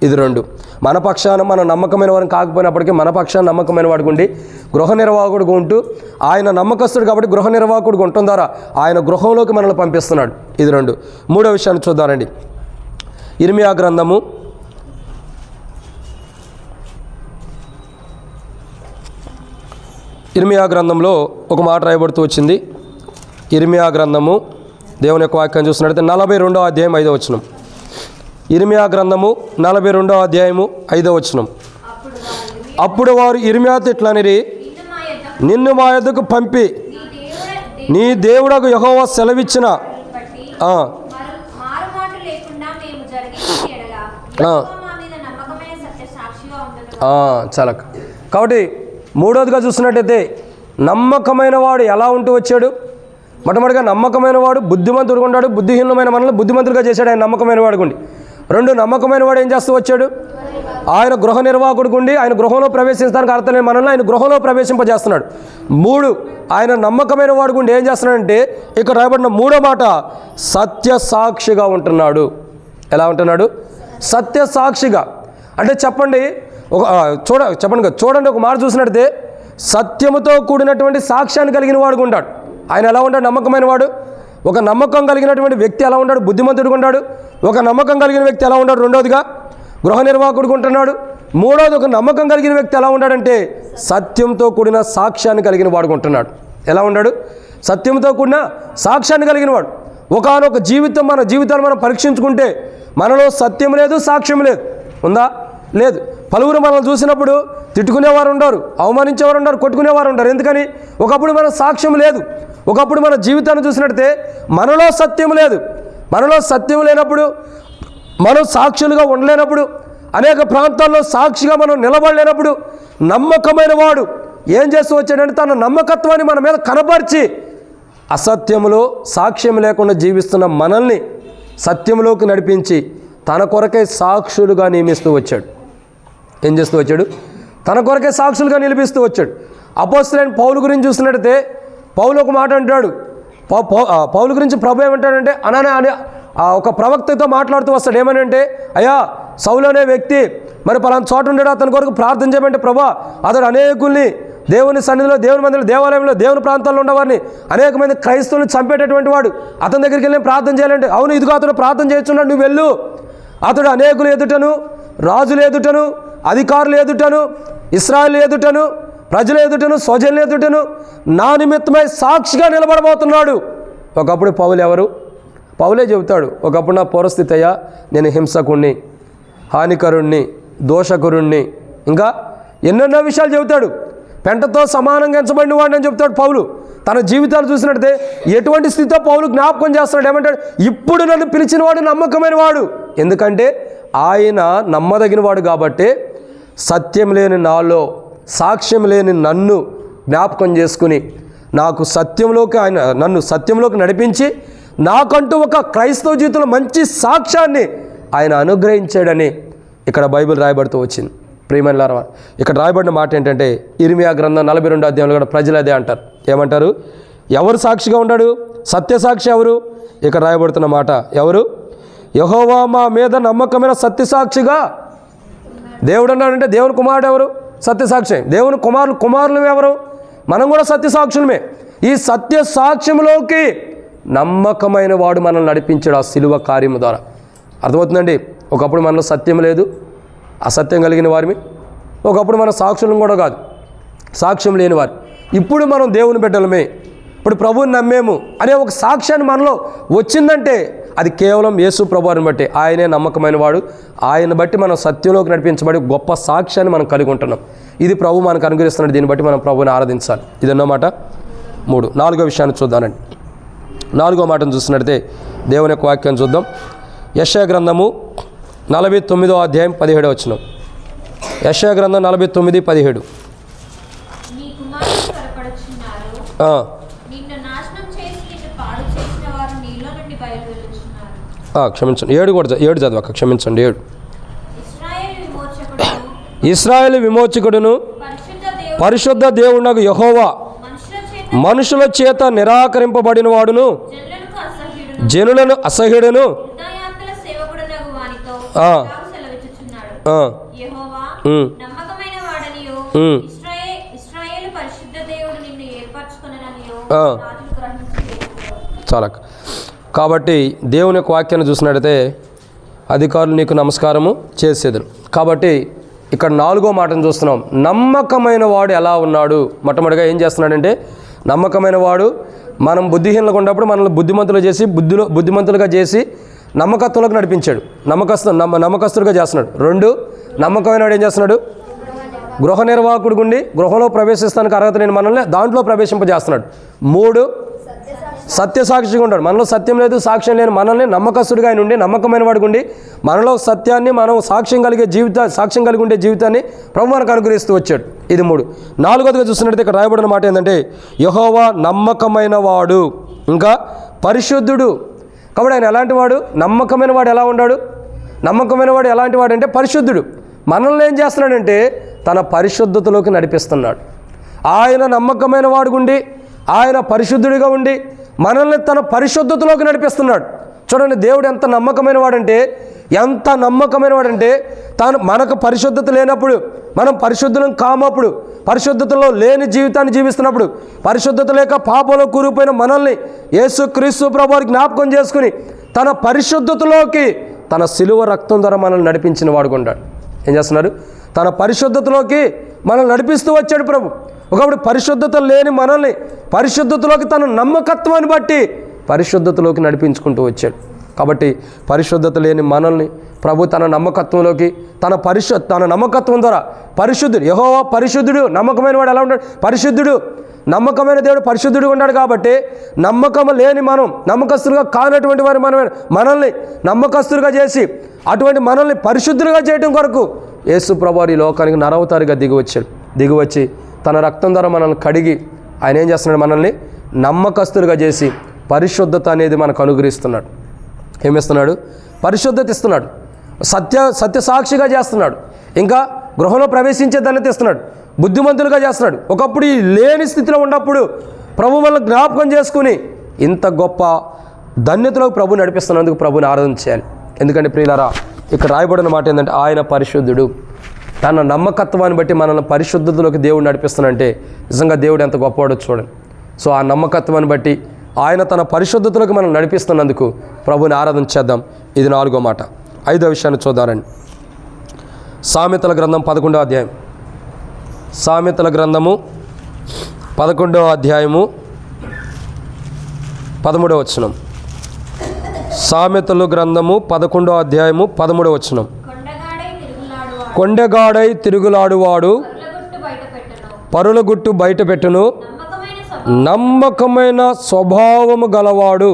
ఇది రెండు. మన పక్షాన మనం నమ్మకమైన వారిని కాకపోయినప్పటికీ మన పక్షాన నమ్మకమైన వాడుకుండి గృహ నిర్వాహకుడిగా ఉంటూ, ఆయన నమ్మకస్తుడు కాబట్టి గృహ నిర్వాహకుడిగా ఉండటం ద్వారా ఆయన గృహంలోకి మనల్ని పంపిస్తున్నాడు. ఇది రెండు. మూడో విషయాన్ని చూద్దారండి. ఇర్మియా గ్రంథము 'ఇర్మియా గ్రంథంలో ఒక మాట రాయబడుతూ వచ్చింది. ఇర్మియా గ్రంథము దేవుని యొక్క వాక్యం చూసినట్లయితే 42వ అధ్యాయం 5వ వచనం. ఇర్మియా గ్రంథము 42వ అధ్యాయము 5వ వచనం. అప్పుడు వారు ఇర్మియాతో ఇట్లనిరి, నిన్ను మా యొద్దకు పంపి నీ దేవుడకు యెహోవా సెలవిచ్చిన చాలా. కాబట్టి మూడోదిగా చూస్తున్నట్టయితే నమ్మకమైన వాడు ఎలా ఉంటూ వచ్చాడు? మొట్టమొదటిగా నమ్మకమైన వాడు బుద్ధిమంతుడుగా ఉన్నాడు. బుద్ధిహీనమైన మనల్ని బుద్ధిమంతుడిగా చేశాడు ఆయన నమ్మకమైన వాడుకుండి. రెండు, నమ్మకమైన వాడు ఏం చేస్తూ వచ్చాడు? ఆయన గృహ నిర్వాహకుడికి ఉండి ఆయన గృహంలో ప్రవేశించడానికి అర్థం లేని మనల్ని ఆయన గృహంలో ప్రవేశింపజేస్తున్నాడు. మూడు, ఆయన నమ్మకమైన వాడు గుండి ఏం చేస్తున్నాడంటే ఇక్కడ రాయబడిన మూడో మాట, సత్య సాక్షిగా ఉంటున్నాడు. ఎలా ఉంటున్నాడు? సత్య సాక్షిగా. అంటే చెప్పండి చూడండి ఒక మాట చూసినట్టయితే సత్యముతో కూడినటువంటి సాక్ష్యాన్ని కలిగిన వాడుగా ఉంటాడు. ఆయన ఎలా ఉంటాడు? నమ్మకమైన వాడు. ఒక నమ్మకం కలిగినటువంటి వ్యక్తి ఎలా ఉంటాడు? బుద్ధిమంతుడిగా ఉంటాడు. ఒక నమ్మకం కలిగిన వ్యక్తి ఎలా ఉంటాడు? రెండోదిగా గృహ నిర్వాహకుడిగా ఉంటున్నాడు. మూడోది, ఒక నమ్మకం కలిగిన వ్యక్తి ఎలా ఉంటాడంటే సత్యంతో కూడిన సాక్ష్యాన్ని కలిగిన వాడుగా ఉంటున్నాడు. ఎలా ఉన్నాడు? సత్యంతో కూడిన సాక్ష్యాన్ని కలిగిన వాడు. ఒకానొక జీవితం మన జీవితాలు మనం పరీక్షించుకుంటే మనలో సత్యం లేదు, సాక్ష్యం లేదు. ఉందా? లేదు. పలువురు మనల్ని చూసినప్పుడు తిట్టుకునేవారు ఉండరు, అవమానించేవారు ఉండరు, కొట్టుకునేవారు ఉండరు. ఎందుకని? ఒకప్పుడు మన సాక్ష్యం లేదు. ఒకప్పుడు మన జీవితాన్ని చూసినట్టే మనలో సత్యం లేదు. మనలో సత్యం లేనప్పుడు, మనం సాక్షులుగా ఉండలేనప్పుడు, అనేక ప్రాంతాల్లో సాక్షిగా మనం నిలబడలేనప్పుడు నమ్మకమైన వాడు ఏం చేస్తూ వచ్చాడంటే తన నమ్మకత్వాన్ని మన మీద కనపరిచి అసత్యములో సాక్ష్యం లేకుండా జీవిస్తున్న మనల్ని సత్యంలోకి నడిపించి తన కొరకే సాక్షులుగా నియమిస్తూ వచ్చాడు. ఏం చేస్తూ వచ్చాడు? తన కొరకే సాక్షులుగా నిలిపిస్తూ వచ్చాడు. అపోస్తలుడైన పౌలు గురించి చూసినట్టయితే పౌలు ఒక మాట అంటాడు. పౌలు గురించి ప్రభు ఏమంటాడంటే అనే ఒక ప్రవక్తతో మాట్లాడుతూ వస్తాడు. ఏమని అంటే, అయ్యా సౌలు అనే వ్యక్తి మరి పలానా చోట ఉండడు, అతని కొరకు ప్రార్థన చేయమంటే ప్రభా అతడు అనేకుల్ని దేవుని సన్నిధిలో, దేవుని మందిలో, దేవాలయంలో, దేవుని ప్రాంతాల్లో ఉన్నవారిని అనేక మంది క్రైస్తవులను చంపేటటువంటి వాడు, అతని దగ్గరికి వెళ్ళి ప్రార్థన చేయాలంటే, అవును ఇదిగో అతడు ప్రార్థన చేస్తున్నాడు, నువ్వు వెళ్ళు. అతడు అనేకులు ఎదుటను, రాజుల ఎదుటను, అధికారులు ఎదుటను, ఇశ్రాయేలు ఎదుటను, ప్రజల ఎదుటను, స్వజనుల ఎదుటను నా నిమిత్తమై సాక్షిగా నిలబడబోతున్నాడు. ఒకప్పుడు పౌలు ఎవరు? పౌలే చెబుతాడు, ఒకప్పుడు నా పూర్వస్థితి అయ్యా నేను హింసకుణ్ణి, హానికరుణ్ణి, దోషకురుణ్ణి, ఇంకా ఎన్నెన్నో విషయాలు చెబుతాడు. పెంటతో సమానంగా ఎంచబడిన వాడిని అని చెప్తాడు పౌలు. తన జీవితాలు చూసినట్టయితే ఎటువంటి స్థితితో పౌలు జ్ఞాపకం చేస్తున్నాడు. ఏమంటాడు? ఇప్పుడు నన్ను పిలిచిన వాడు నమ్మకమైన వాడు. ఎందుకంటే ఆయన నమ్మదగిన వాడు కాబట్టి సత్యం లేని నాలో, సాక్ష్యం లేని నన్ను జ్ఞాపకం చేసుకుని నాకు సత్యంలోకి ఆయన నన్ను సత్యంలోకి నడిపించి నాకంటూ ఒక క్రైస్తవ జీవితంలో మంచి సాక్ష్యాన్ని ఆయన అనుగ్రహించాడని ఇక్కడ బైబిల్ రాయబడుతూ వచ్చింది. ప్రియమైనలారా, ఇక్కడ రాయబడిన మాట ఏంటంటే ఇర్మియా గ్రంథం 42వ అధ్యాయంలో కూడా ప్రజలు అదే అంటారు. ఏమంటారు? ఎవరు సాక్షిగా ఉన్నాడు? సత్యసాక్షి ఎవరు? ఇక్కడ రాయబడుతున్న మాట ఎవరు? యెహోవా మా మీద నమ్మకమైన సత్యసాక్షిగా. దేవుడు అన్నాడంటే దేవుని కుమారుడు ఎవరు? సత్యసాక్షి. దేవుని కుమారులు ఎవరు? మనం కూడా సత్యసాక్షులమే. ఈ సత్యసాక్ష్యంలోకి నమ్మకమైన వాడు మనల్ని నడిపించాడు ఆ శిలువ కార్యము ద్వారా. అర్థమవుతుందండి? ఒకప్పుడు మనలో సత్యం లేదు, అసత్యం కలిగిన వారిని. ఒకప్పుడు మన సాక్షులం కూడా కాదు, సాక్ష్యం లేని వారు. ఇప్పుడు మనం దేవుని బిడ్డలమే, ఇప్పుడు ప్రభువుని నమ్మేము అనే ఒక సాక్ష్యాన్ని మనలో వచ్చిందంటే అది కేవలం యేసు ప్రభువుని బట్టి. ఆయనే నమ్మకమైన వాడు. ఆయన బట్టి మనం సత్యంలోకి నడిపించబడి గొప్ప సాక్ష్యాన్ని మనం కలిగి ఉంటున్నాం. ఇది ప్రభు మనకు అనుగ్రహిస్తున్నాడు. దీన్ని బట్టి మనం ప్రభువుని ఆరాధించాలి. ఇది ఎన్నో మాట? 3. 4వ విషయాన్ని చూద్దానండి. 4వ మాటను చూస్తున్నట్టే దేవుని యొక్క వాక్యాన్ని చూద్దాం. యెషయా గ్రంథము 49వ అధ్యాయం 17వ వచనం. యెషయా గ్రంథం 49:17. క్షమించండి, 7 కూడా 7 చదవక, క్షమించండి 7. ఇశ్రాయేలు విమోచకుడును పరిశుద్ధ దేవుడునగు యెహోవా మనుషుల చేత నిరాకరింపబడిన వాడును జనులను అసహ్యుడును చాలా. కాబట్టి దేవుని యొక్క వాక్యాన్ని చూసినట్టయితే అధికారులు నీకు నమస్కారము చేసేదరు. కాబట్టి ఇక్కడ 4వ మాటను చూస్తున్నాం. నమ్మకమైన వాడు ఎలా ఉన్నాడు? మొట్టమొదటిగా ఏం చేస్తున్నాడంటే నమ్మకమైన వాడు మనం బుద్ధిహీనులుగా ఉన్నప్పుడు మనల్ని బుద్ధిమంతులు చేసి బుద్ధిమంతులుగా చేసి నమ్మకత్వంలోకి నడిపించాడు. నమ్మకస్తులుగా చేస్తున్నాడు. 2, నమ్మకమైన వాడు ఏం చేస్తున్నాడు? గృహ నిర్వాహకుడు గుండి గృహంలో ప్రవేశిస్తానికి అర్హత లేని మనల్ని దాంట్లో ప్రవేశింపజేస్తున్నాడు. 3, సత్యసాక్షిగా ఉంటాడు. మనలో సత్యం లేదు, సాక్ష్యం లేని మనల్ని నమ్మకస్తుడిగా ఆయన ఉండి, నమ్మకమైన వాడికి ఉండి, మనలో సత్యాన్ని మనం సాక్ష్యం కలిగి ఉండే జీవితాన్ని ప్రభు మనకు అనుగ్రహిస్తూ వచ్చాడు. ఇది 3. 4వదిగా చూస్తున్నట్టయితే ఇక్కడ రాయబడిన మాట ఏంటంటే యెహోవా నమ్మకమైన వాడు, ఇంకా పరిశుద్ధుడు. కాబట్టి ఆయన ఎలాంటి వాడు? నమ్మకమైన వాడు. ఎలా ఉన్నాడు? నమ్మకమైన వాడు ఎలాంటి వాడు అంటే పరిశుద్ధుడు. మనల్ని ఏం చేస్తున్నాడంటే తన పరిశుద్ధతలోకి నడిపిస్తున్నాడు. ఆయన నమ్మకమైన వాడుగుండి, ఆయన పరిశుద్ధుడిగా ఉండి మనల్ని తన పరిశుద్ధతలోకి నడిపిస్తున్నాడు. చూడండి, దేవుడు ఎంత నమ్మకమైన వాడంటే తాను మనకు పరిశుద్ధత లేనప్పుడు, మనం పరిశుద్ధులం కామప్పుడు, పరిశుద్ధతలో లేని జీవితాన్ని జీవిస్తున్నప్పుడు, పరిశుద్ధత లేక పాపంలో కూరుకుపోయిన మనల్ని యేసుక్రీస్తు ప్రభువుని జ్ఞాపకం చేసుకుని తన పరిశుద్ధతలోకి తన శిలువ రక్తం ద్వారా మనల్ని నడిపించిన వాడుకుంటాడు. ఏం చేస్తున్నారు? తన పరిశుద్ధతలోకి మనల్ని నడిపిస్తూ వచ్చాడు ప్రభు. ఒకప్పుడు పరిశుద్ధత లేని మనల్ని పరిశుద్ధతలోకి తన నమ్మకత్వాన్ని బట్టి పరిశుద్ధతలోకి నడిపించుకుంటూ వచ్చాడు. కాబట్టి పరిశుద్ధత లేని మనల్ని ప్రభు తన నమ్మకత్వంలోకి తన నమ్మకత్వం ద్వారా పరిశుద్ధుడు. యెహోవా పరిశుద్ధుడు. నమ్మకమైన వాడు ఎలా ఉంటాడు? పరిశుద్ధుడు. నమ్మకమైన దేవుడు పరిశుద్ధుడు ఉన్నాడు. కాబట్టి నమ్మకం లేని మనం, నమ్మకస్తులుగా కానటువంటి వారు మనల్ని నమ్మకస్తులుగా చేసి అటువంటి మనల్ని పరిశుద్ధులుగా చేయడం కొరకు యేసు ప్రభువు ఈ లోకానికి నరవతారిగా దిగివచ్చి తన రక్తం ద్వారా మనల్ని కడిగి ఆయన ఏం చేస్తున్నాడు? మనల్ని నమ్మకస్తులుగా చేసి పరిశుద్ధత అనేది మనకు అనుగ్రహిస్తున్నాడు. ఏమిస్తున్నాడు? పరిశుద్ధత ఇస్తున్నాడు. సత్య సాక్షిగా చేస్తున్నాడు. ఇంకా గృహంలో ప్రవేశించే ధన్యత ఇస్తున్నాడు. బుద్ధిమంతులుగా చేస్తున్నాడు. ఒకప్పుడు ఈ లేని స్థితిలో ఉన్నప్పుడు ప్రభు వల్ల జ్ఞాపకం చేసుకుని ఇంత గొప్ప ధన్యతలోకి ప్రభు నడిపిస్తున్నందుకు ప్రభుని ఆరాధన చేయాలి. ఎందుకంటే ప్రియులారా, ఇక్కడ రాయబడిన మాట ఏంటంటే ఆయన పరిశుద్ధుడు. తన నమ్మకత్వాన్ని బట్టి మనల్ని పరిశుద్ధతలోకి దేవుడు నడిపిస్తున్నాడంటే నిజంగా దేవుడు ఎంత గొప్పవాడో చూడండి. సో ఆ నమ్మకత్వాన్ని బట్టి ఆయన తన పరిశుద్ధతలోకి మనం నడిపిస్తున్నందుకు ప్రభుని ఆరాధన చేద్దాం. ఇది 4వ మాట. 5వ విషయాన్ని చూద్దారండి. సామెతల గ్రంథం 11వ అధ్యాయం. సామెతల గ్రంథము 11వ అధ్యాయము 13వ వచనం. సామెతల గ్రంథము 11వ అధ్యాయము 13వ వచనం. కొండగాడై తిరుగులాడువాడు పరుల గుట్టు బయట పెట్టును, నమ్మకమైన స్వభావము గలవాడు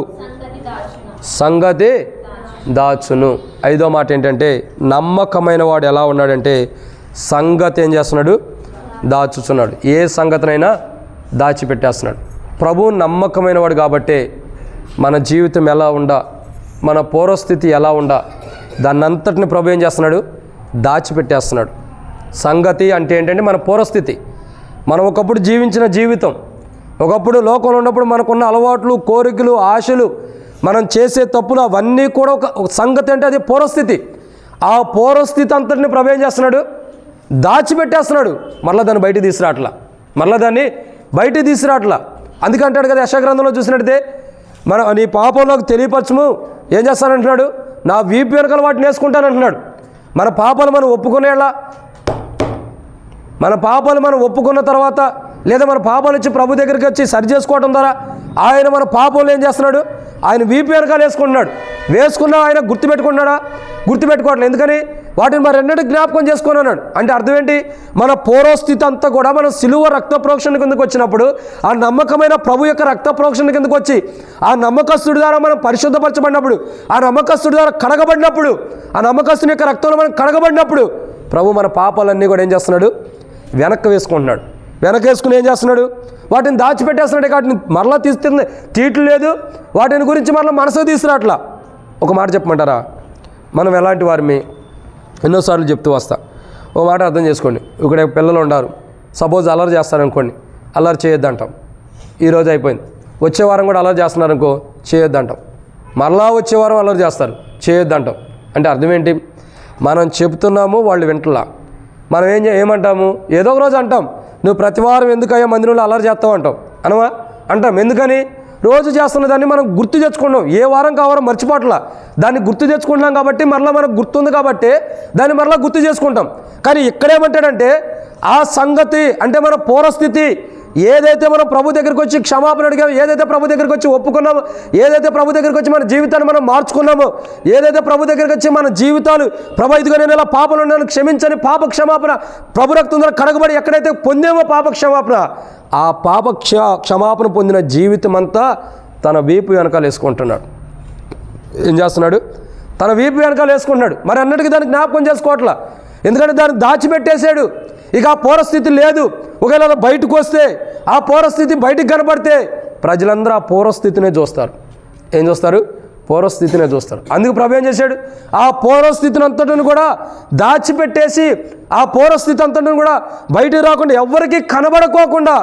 సంగతి దాచును. 5వ మాట ఏంటంటే నమ్మకమైన వాడు ఎలా ఉన్నాడంటే సంగతి ఏం చేస్తున్నాడు? దాచుచున్నాడు. ఏ సంగతినైనా దాచిపెట్టేస్తున్నాడు. ప్రభువు నమ్మకమైన వాడు కాబట్టే మన జీవితం ఎలా ఉండా, మన పూర్వస్థితి ఎలా ఉండా దాన్నంతటిని ప్రభు ఏం చేస్తున్నాడు? దాచిపెట్టేస్తున్నాడు. సంగతి అంటే ఏంటంటే మన పూర్వస్థితి, మనం ఒకప్పుడు జీవించిన జీవితం, ఒకప్పుడు లోకంలో ఉన్నప్పుడు మనకున్న అలవాట్లు, కోరికలు, ఆశలు, మనం చేసే తప్పులు అవన్నీ కూడా ఒక సంగతి అంటే అది పూర్వస్థితి. ఆ పూర్వస్థితి అంతటిని ప్రభు ఏం చేస్తున్నాడు? దాచిపెట్టేస్తున్నాడు. మరలా దాన్ని బయట తీసుకురావట్లా. అందుకంటాడు కదా యెషయా గ్రంథంలో చూసినట్టయితే నీ పాపంలోకి తెలియపరచము ఏం చేస్తానంటున్నాడు? నా వీపు వెనకాల వాటిని వేసుకుంటానంటున్నాడు. మన పాపాలు మనం ఒప్పుకున్న తర్వాత లేదా మన పాపాలు వచ్చి ప్రభు దగ్గరికి వచ్చి సరి చేసుకోవడం ద్వారా ఆయన మన పాపంలో ఏం చేస్తున్నాడు? ఆయన వీపు వెనకాల వేసుకున్నా ఆయన గుర్తుపెట్టుకోవట్లేదు. ఎందుకని? వాటిని మరి ఎన్నడూ జ్ఞాపకం చేసుకొని అన్నాడు. అంటే అర్థం ఏంటి? మన పూర్వస్థితి అంతా కూడా మనం సిలువ రక్త ప్రోక్షణ కిందకు వచ్చినప్పుడు ఆ నమ్మకమైన ప్రభు యొక్క రక్త ప్రోక్షణ కిందకు వచ్చి ఆ నమ్మకస్తుడి ద్వారా మనం పరిశుద్ధపరచబడినప్పుడు, ఆ నమ్మకస్తుడి ద్వారా కడగబడినప్పుడు, ఆ నమ్మకస్తుని యొక్క రక్తంలో మనం కడగబడినప్పుడు ప్రభు మన పాపాలన్నీ కూడా ఏం చేస్తున్నాడు? వెనక్కి వేసుకుని ఏం చేస్తున్నాడు? వాటిని దాచిపెట్టేస్తున్నాడు. వాటిని మరలా తీయటం లేదు. వాటిని గురించి మరలా మనసు తీసుకురాట్లా. ఒక మాట చెప్పమంటారా? మనం ఎలాంటి వారిని ఎన్నోసార్లు చెప్తూ వస్తా. ఓ మాట అర్థం చేసుకోండి. ఇక్కడ పిల్లలు ఉన్నారు, సపోజ్ అల్లరి చేస్తారనుకోండి, అల్లరి చేయొద్దంటాం. ఈరోజు అయిపోయింది. వచ్చే వారం కూడా అల్లరి చేస్తున్నారనుకో, చేయొద్దంటాం. మరలా వచ్చే వారం అల్లరి చేస్తారు, చేయొద్దంటాం. అంటే అర్థం ఏంటి? మనం చెప్తున్నాము, వాళ్ళు వింటలా. మనం ఏమంటాము? ఏదో ఒక రోజు అంటాం, నువ్వు ప్రతి వారం ఎందుకయ్యా మందిరంలో అల్లరి చేస్తావు అంటాం. ఎందుకని? రోజు చేస్తున్న దాన్ని మనం గుర్తు తెచ్చుకున్నాం. ఏ వారం కావాలో మర్చిపోట్లా, దాన్ని గుర్తు తెచ్చుకుంటున్నాం కాబట్టి మరలా మనకు గుర్తుంది కాబట్టి దాన్ని మరలా గుర్తు చేసుకుంటాం. కానీ ఇక్కడేమంటాడంటే ఆ సంగతి అంటే మన పూర్వస్థితి ఏదైతే మనం ప్రభు దగ్గరికి వచ్చి క్షమాపణ అడిగామో, ఏదైతే ప్రభు దగ్గరికి వచ్చి ఒప్పుకున్నామో, ఏదైతే ప్రభు దగ్గరికి వచ్చి మన జీవితాన్ని మనం మార్చుకున్నామో, ఏదైతే ప్రభు దగ్గరికి వచ్చి మన జీవితాలు ప్రభు ఇదిగా నేను ఇలా పాపలు ఉన్నాను క్షమించని పాప క్షమాపణ ప్రభు రక్తం ద్వారా కడగబడి ఎక్కడైతే పొందేమో పాప క్షమాపణ, ఆ పాప క్షమాపణ పొందిన జీవితం అంతా తన వీపు వెనకాల వేసుకుంటున్నాడు. ఏం చేస్తున్నాడు? తన వీపు వెనకాల వేసుకుంటున్నాడు. మరి అన్నట్టుగా దాన్ని జ్ఞాపకం చేసుకోవట్లా, ఎందుకంటే దాన్ని దాచిపెట్టేశాడు. ఇక ఆ పూర్వస్థితి లేదు. ఒకవేళ బయటకు వస్తే ఆ పూర్వస్థితి బయటికి కనబడితే ప్రజలందరూ ఆ పూర్వస్థితినే చూస్తారు. ఏం చూస్తారు? పూర్వస్థితినే చూస్తారు. అందుకు ప్రభు ఏం చేశాడు? ఆ పూర్వస్థితిని అంతటిని కూడా దాచిపెట్టేసి ఆ పూర్వస్థితి అంతటిని కూడా బయటకు రాకుండా ఎవరికి కనబడుకోకుండా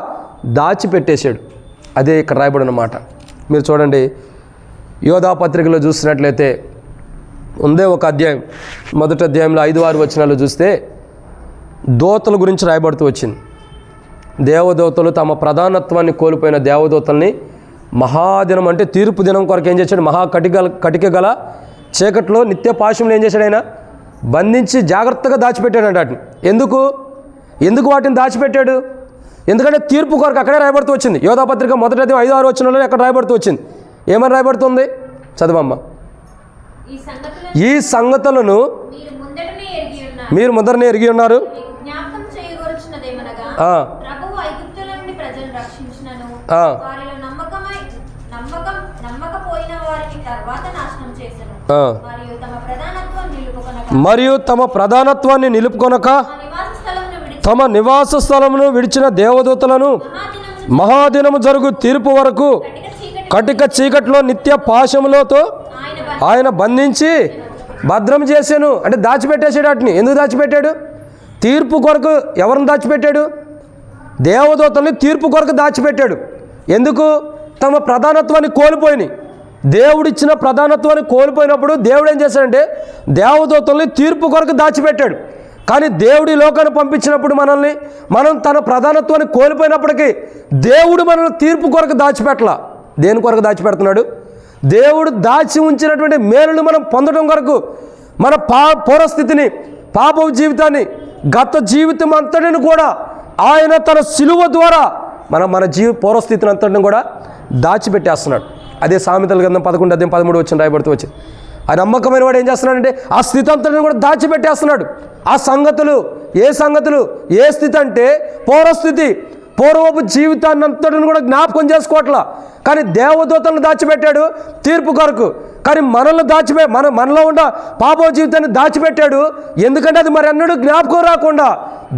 దాచిపెట్టేశాడు. అదే ఇక్కడ రాయబడిన మాట. మీరు చూడండి, యోధా పత్రికలో చూసినట్లయితే ఉందే ఒక అధ్యాయం, మొదటి అధ్యాయంలో 5-6 వచనాలు చూస్తే దూతల గురించి రాయబడుతూ వచ్చింది. దేవదూతలు తమ ప్రధానత్వాన్ని కోల్పోయిన దేవదూతల్ని మహాదినం అంటే తీర్పు దినం కొరకు ఏం చేశాడు? కటిక గల చీకట్లో నిత్య పాశంలో ఏం చేశాడు? ఆయన బంధించి జాగ్రత్తగా దాచిపెట్టాడంట వాటిని. ఎందుకు వాటిని దాచిపెట్టాడు? ఎందుకంటే తీర్పు కొరకు అక్కడే రాయబడుతూ వచ్చింది. యోధాపత్రిక మొదటి అధ్యాయం 5-6 వచనాల్లో అక్కడ రాయబడుతూ వచ్చింది. ఏమని రాయబడుతుంది? చదవమ్మ. ఈ సంగతులను మీరు ముందరనే ఎరిగి ఉన్నారు. మరియు తమ ప్రధానత్వాన్ని నిలుపుకొనక తమ నివాస స్థలమును విడిచిన దేవదూతలను మహాదినము జరుగు తీర్పు వరకు కటిక చీకట్లో నిత్య పాశములతో ఆయన బంధించి భద్రం చేశాను. అంటే దాచిపెట్టేశాడు వాటిని. ఎందుకు దాచిపెట్టాడు? తీర్పు కొరకు. ఎవరిని దాచిపెట్టాడు? దేవదూతల్ని తీర్పు కొరకు దాచిపెట్టాడు. ఎందుకు? తమ ప్రధానత్వాన్ని కోల్పోయినాయి. దేవుడిచ్చిన ప్రధానత్వాన్ని కోల్పోయినప్పుడు దేవుడు ఏం చేశాడంటే దేవదూతల్ని తీర్పు కొరకు దాచిపెట్టాడు. కానీ దేవుడి లోకాన్ని పంపించినప్పుడు మనం తన ప్రధానత్వాన్ని కోల్పోయినప్పటికీ దేవుడు మనల్ని తీర్పు కొరకు దాచిపెట్టలా. దేని కొరకు దాచిపెడుతున్నాడు? దేవుడు దాచి ఉంచినటువంటి మేలును మనం పొందడం కొరకు, మన పూర్వస్థితిని, పాప జీవితాన్ని, గత జీవితం అంతటిని కూడా ఆయన తన సిలువ ద్వారా మన పూర్వస్థితిని అంతటిని కూడా దాచిపెట్టేస్తున్నాడు. అదే సామెతల గ్రంథం 11-13 వచ్చిన రాయబడుతూ వచ్చింది. ఆ నమ్మకమైన వాడు ఏం చేస్తున్నాడంటే ఆ స్థితి అంతటిని కూడా దాచిపెట్టేస్తున్నాడు. ఆ సంగతులు ఏ స్థితి అంటే పూర్వస్థితి, పూర్వపు జీవితాన్ని అంతటిని కూడా జ్ఞాపకం చేసుకోవట్లా. కానీ దేవదూతలను దాచిపెట్టాడు తీర్పు కొరకు. కానీ మనల్ని మనలో ఉన్న పాప జీవితాన్ని దాచిపెట్టాడు. ఎందుకంటే అది మరి అన్నడు జ్ఞాపకం రాకుండా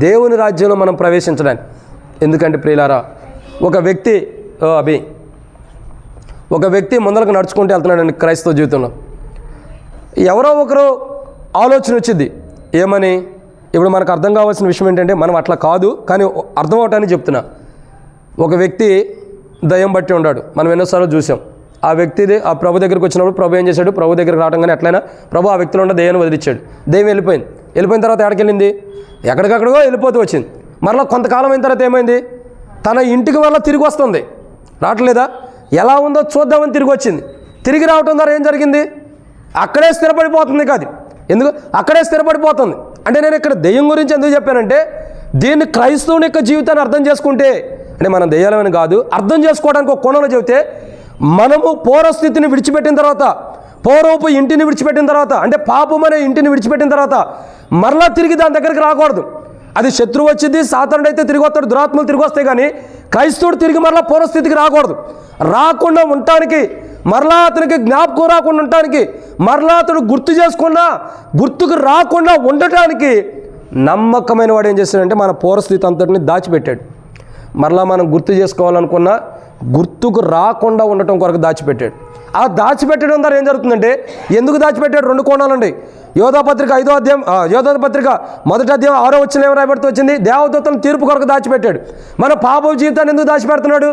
దేవుని రాజ్యంలో మనం ప్రవేశించడానికి. ఎందుకంటే ప్రియులారా, ఒక వ్యక్తి ముందరకు నడుచుకుంటూ వెళ్తున్నాడండి క్రైస్తవ జీవితంలో. ఎవరో ఒకరు ఆలోచన వచ్చింది. ఏమని? ఇప్పుడు మనకు అర్థం కావాల్సిన విషయం ఏంటంటే మనం అట్లా కాదు, కానీ అర్థం అవటానికి చెప్తున్నా. ఒక వ్యక్తి దయ్యం బట్టి ఉన్నాడు. మనం ఎన్నోసార్లు చూసాం. ఆ ప్రభు దగ్గరికి వచ్చినప్పుడు ప్రభు ఏం చేశాడు? ప్రభు దగ్గరికి రావడంగానే ఎట్లయినా ప్రభు ఆ వ్యక్తిలో ఉన్న దయ్యాన్ని వదిలిచ్చాడు. దయ్యం వెళ్ళిపోయిన తర్వాత ఎక్కడికి వెళ్ళింది? ఎక్కడికక్కడికో వెళ్ళిపోతూ వచ్చింది. మరలా కొంతకాలం అయిన తర్వాత ఏమైంది? తన ఇంటికి వల్ల తిరిగి వస్తుంది. రావట్లేదా? ఎలా ఉందో చూద్దామని తిరిగి వచ్చింది. తిరిగి రావటం ద్వారా ఏం జరిగింది? అక్కడే స్థిరపడిపోతుంది. కాదు, ఎందుకు అక్కడే స్థిరపడిపోతుంది అంటే నేను ఇక్కడ దెయ్యం గురించి ఎందుకు చెప్పానంటే దీన్ని క్రైస్తవుని యొక్క జీవితాన్ని అర్థం చేసుకుంటే, అంటే మనం దెయ్యాలమని కాదు, అర్థం చేసుకోవడానికి ఒక కోణంలో చెబితే, మనము పూర్వస్థితిని విడిచిపెట్టిన తర్వాత, పూర్వపు ఇంటిని విడిచిపెట్టిన తర్వాత, అంటే పాపం అనే ఇంటిని విడిచిపెట్టిన తర్వాత మరలా తిరిగి దాని దగ్గరికి రాకూడదు. అది శత్రువు వచ్చింది, సాతానుడు అయితే తిరిగి వస్తాడు, దురాత్మలు తిరిగి వస్తాయి. కానీ క్రైస్తవుడు తిరిగి మరలా పూర్వస్థితికి రాకూడదు. రాకుండా ఉండటానికి, మరలా అతనికి జ్ఞాపకం రాకుండా ఉండటానికి, మరలా అతడు గుర్తుకు రాకుండా ఉండటానికి నమ్మకమైన వాడు ఏం చేస్తాడంటే మన పూర్వస్థితి అంతటిని దాచిపెట్టాడు. మరలా మనం గుర్తు చేసుకోవాలనుకున్నా గుర్తుకు రాకుండా ఉండటం కొరకు దాచిపెట్టాడు. ఆ దాచిపెట్టడం ద్వారా ఏం జరుగుతుందంటే, ఎందుకు దాచిపెట్టాడు? 2 కోణాలండి. యోధాపత్రిక 5వ అధ్యాయం, యోధాపత్రిక మొదటి అధ్యాయం 6వ వచనం ఏం రాయబడుతూ వచ్చింది? దేవదూతలను తీర్పు కొరకు దాచిపెట్టాడు. మన పాప జీవితాన్ని ఎందుకు దాచిపెడుతున్నాడు?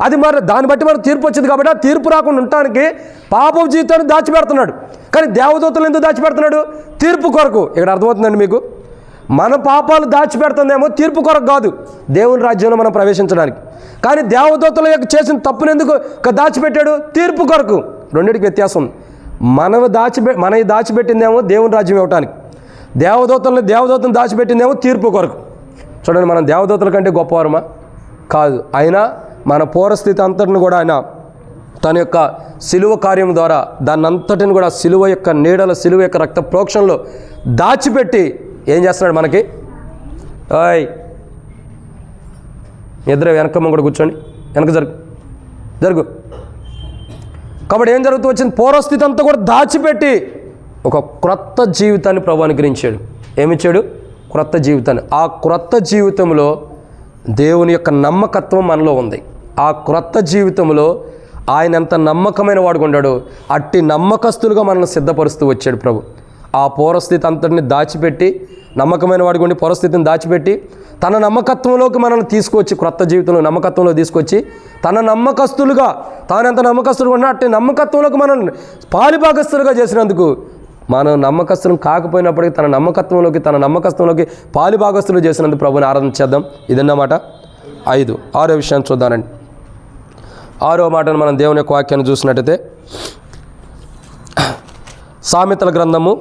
అది మరి దాన్ని బట్టి మనకు తీర్పు వచ్చింది కాబట్టి ఆ తీర్పు రాకుండా ఉండటానికి పాప జీవితాన్ని దాచిపెడుతున్నాడు. కానీ దేవదూతలను ఎందుకు దాచిపెడుతున్నాడు? తీర్పు కొరకు. ఇక్కడ అర్థమవుతుందండి మీకు? మన పాపాలు దాచిపెడుతుందేమో తీర్పు కొరకు కాదు, దేవుని రాజ్యంలో మనం ప్రవేశించడానికి. కానీ దేవదూతల యొక్క చేసిన తప్పును ఎందుకు దాచిపెట్టాడు? తీర్పు కొరకు. రెండింటికి వ్యత్యాసం. మనవి దాచిపెట్టిందేమో దేవుని రాజ్యం ఇవ్వటానికి, దేవదూతలను దాచిపెట్టిందేమో తీర్పు కొరకు. చూడండి, మనం దేవదూతల కంటే గొప్పవారమా? కాదు. అయినా మన పూర్వస్థితి అంతటిని కూడా ఆయన తన యొక్క సిలువ కార్యం ద్వారా దాన్ని అంతటిని కూడా సిలువ యొక్క నీడల, సిలువ యొక్క రక్త ప్రోక్షణలో దాచిపెట్టి ఏం చేస్తున్నాడు మనకి? ఇద్దరు వెనకమ్మ కూడా కూర్చోండి, వెనక జరుగు. కాబట్టి ఏం జరుగుతూ వచ్చింది? పూర్వస్థితి అంతా కూడా దాచిపెట్టి ఒక క్రొత్త జీవితాన్ని ప్రభు అనుగ్రహించాడు. ఏమిచ్చాడు? క్రొత్త జీవితాన్ని. ఆ క్రొత్త జీవితంలో దేవుని యొక్క నమ్మకత్వం మనలో ఉంది. ఆ క్రొత్త జీవితంలో ఆయన ఎంత నమ్మకమైన వాడుగా ఉన్నాడో అట్టి నమ్మకస్తులుగా మనల్ని సిద్ధపరుస్తూ వచ్చాడు ప్రభు. ఆ పూర్వస్థితి అంతటిని దాచిపెట్టి, నమ్మకమైన వాడిగా ఉండి పూర్వస్థితిని దాచిపెట్టి తన నమ్మకత్వంలోకి మనల్ని తీసుకొచ్చి, క్రొత్త జీవితంలో నమ్మకత్వంలో తీసుకొచ్చి తన నమ్మకస్తులుగా, తానెంత నమ్మకస్తులుగా ఉన్నా అట్టి నమ్మకత్వంలోకి మనల్ని పాలిభాగస్తులుగా చేసినందుకు, మనం నమ్మకస్తులం కాకపోయినప్పటికీ తన నమ్మకత్వంలోకి పాలిభాగస్తులు చేసినందుకు ప్రభుని ఆరాధన చేద్దాం. ఇదన్నమాట 5. 6వ విషయాన్ని చూద్దానండి. 6వ మాటను మనం దేవుని యొక్క వాక్యాన్ని చూసినట్టయితే సామెతల గ్రంథము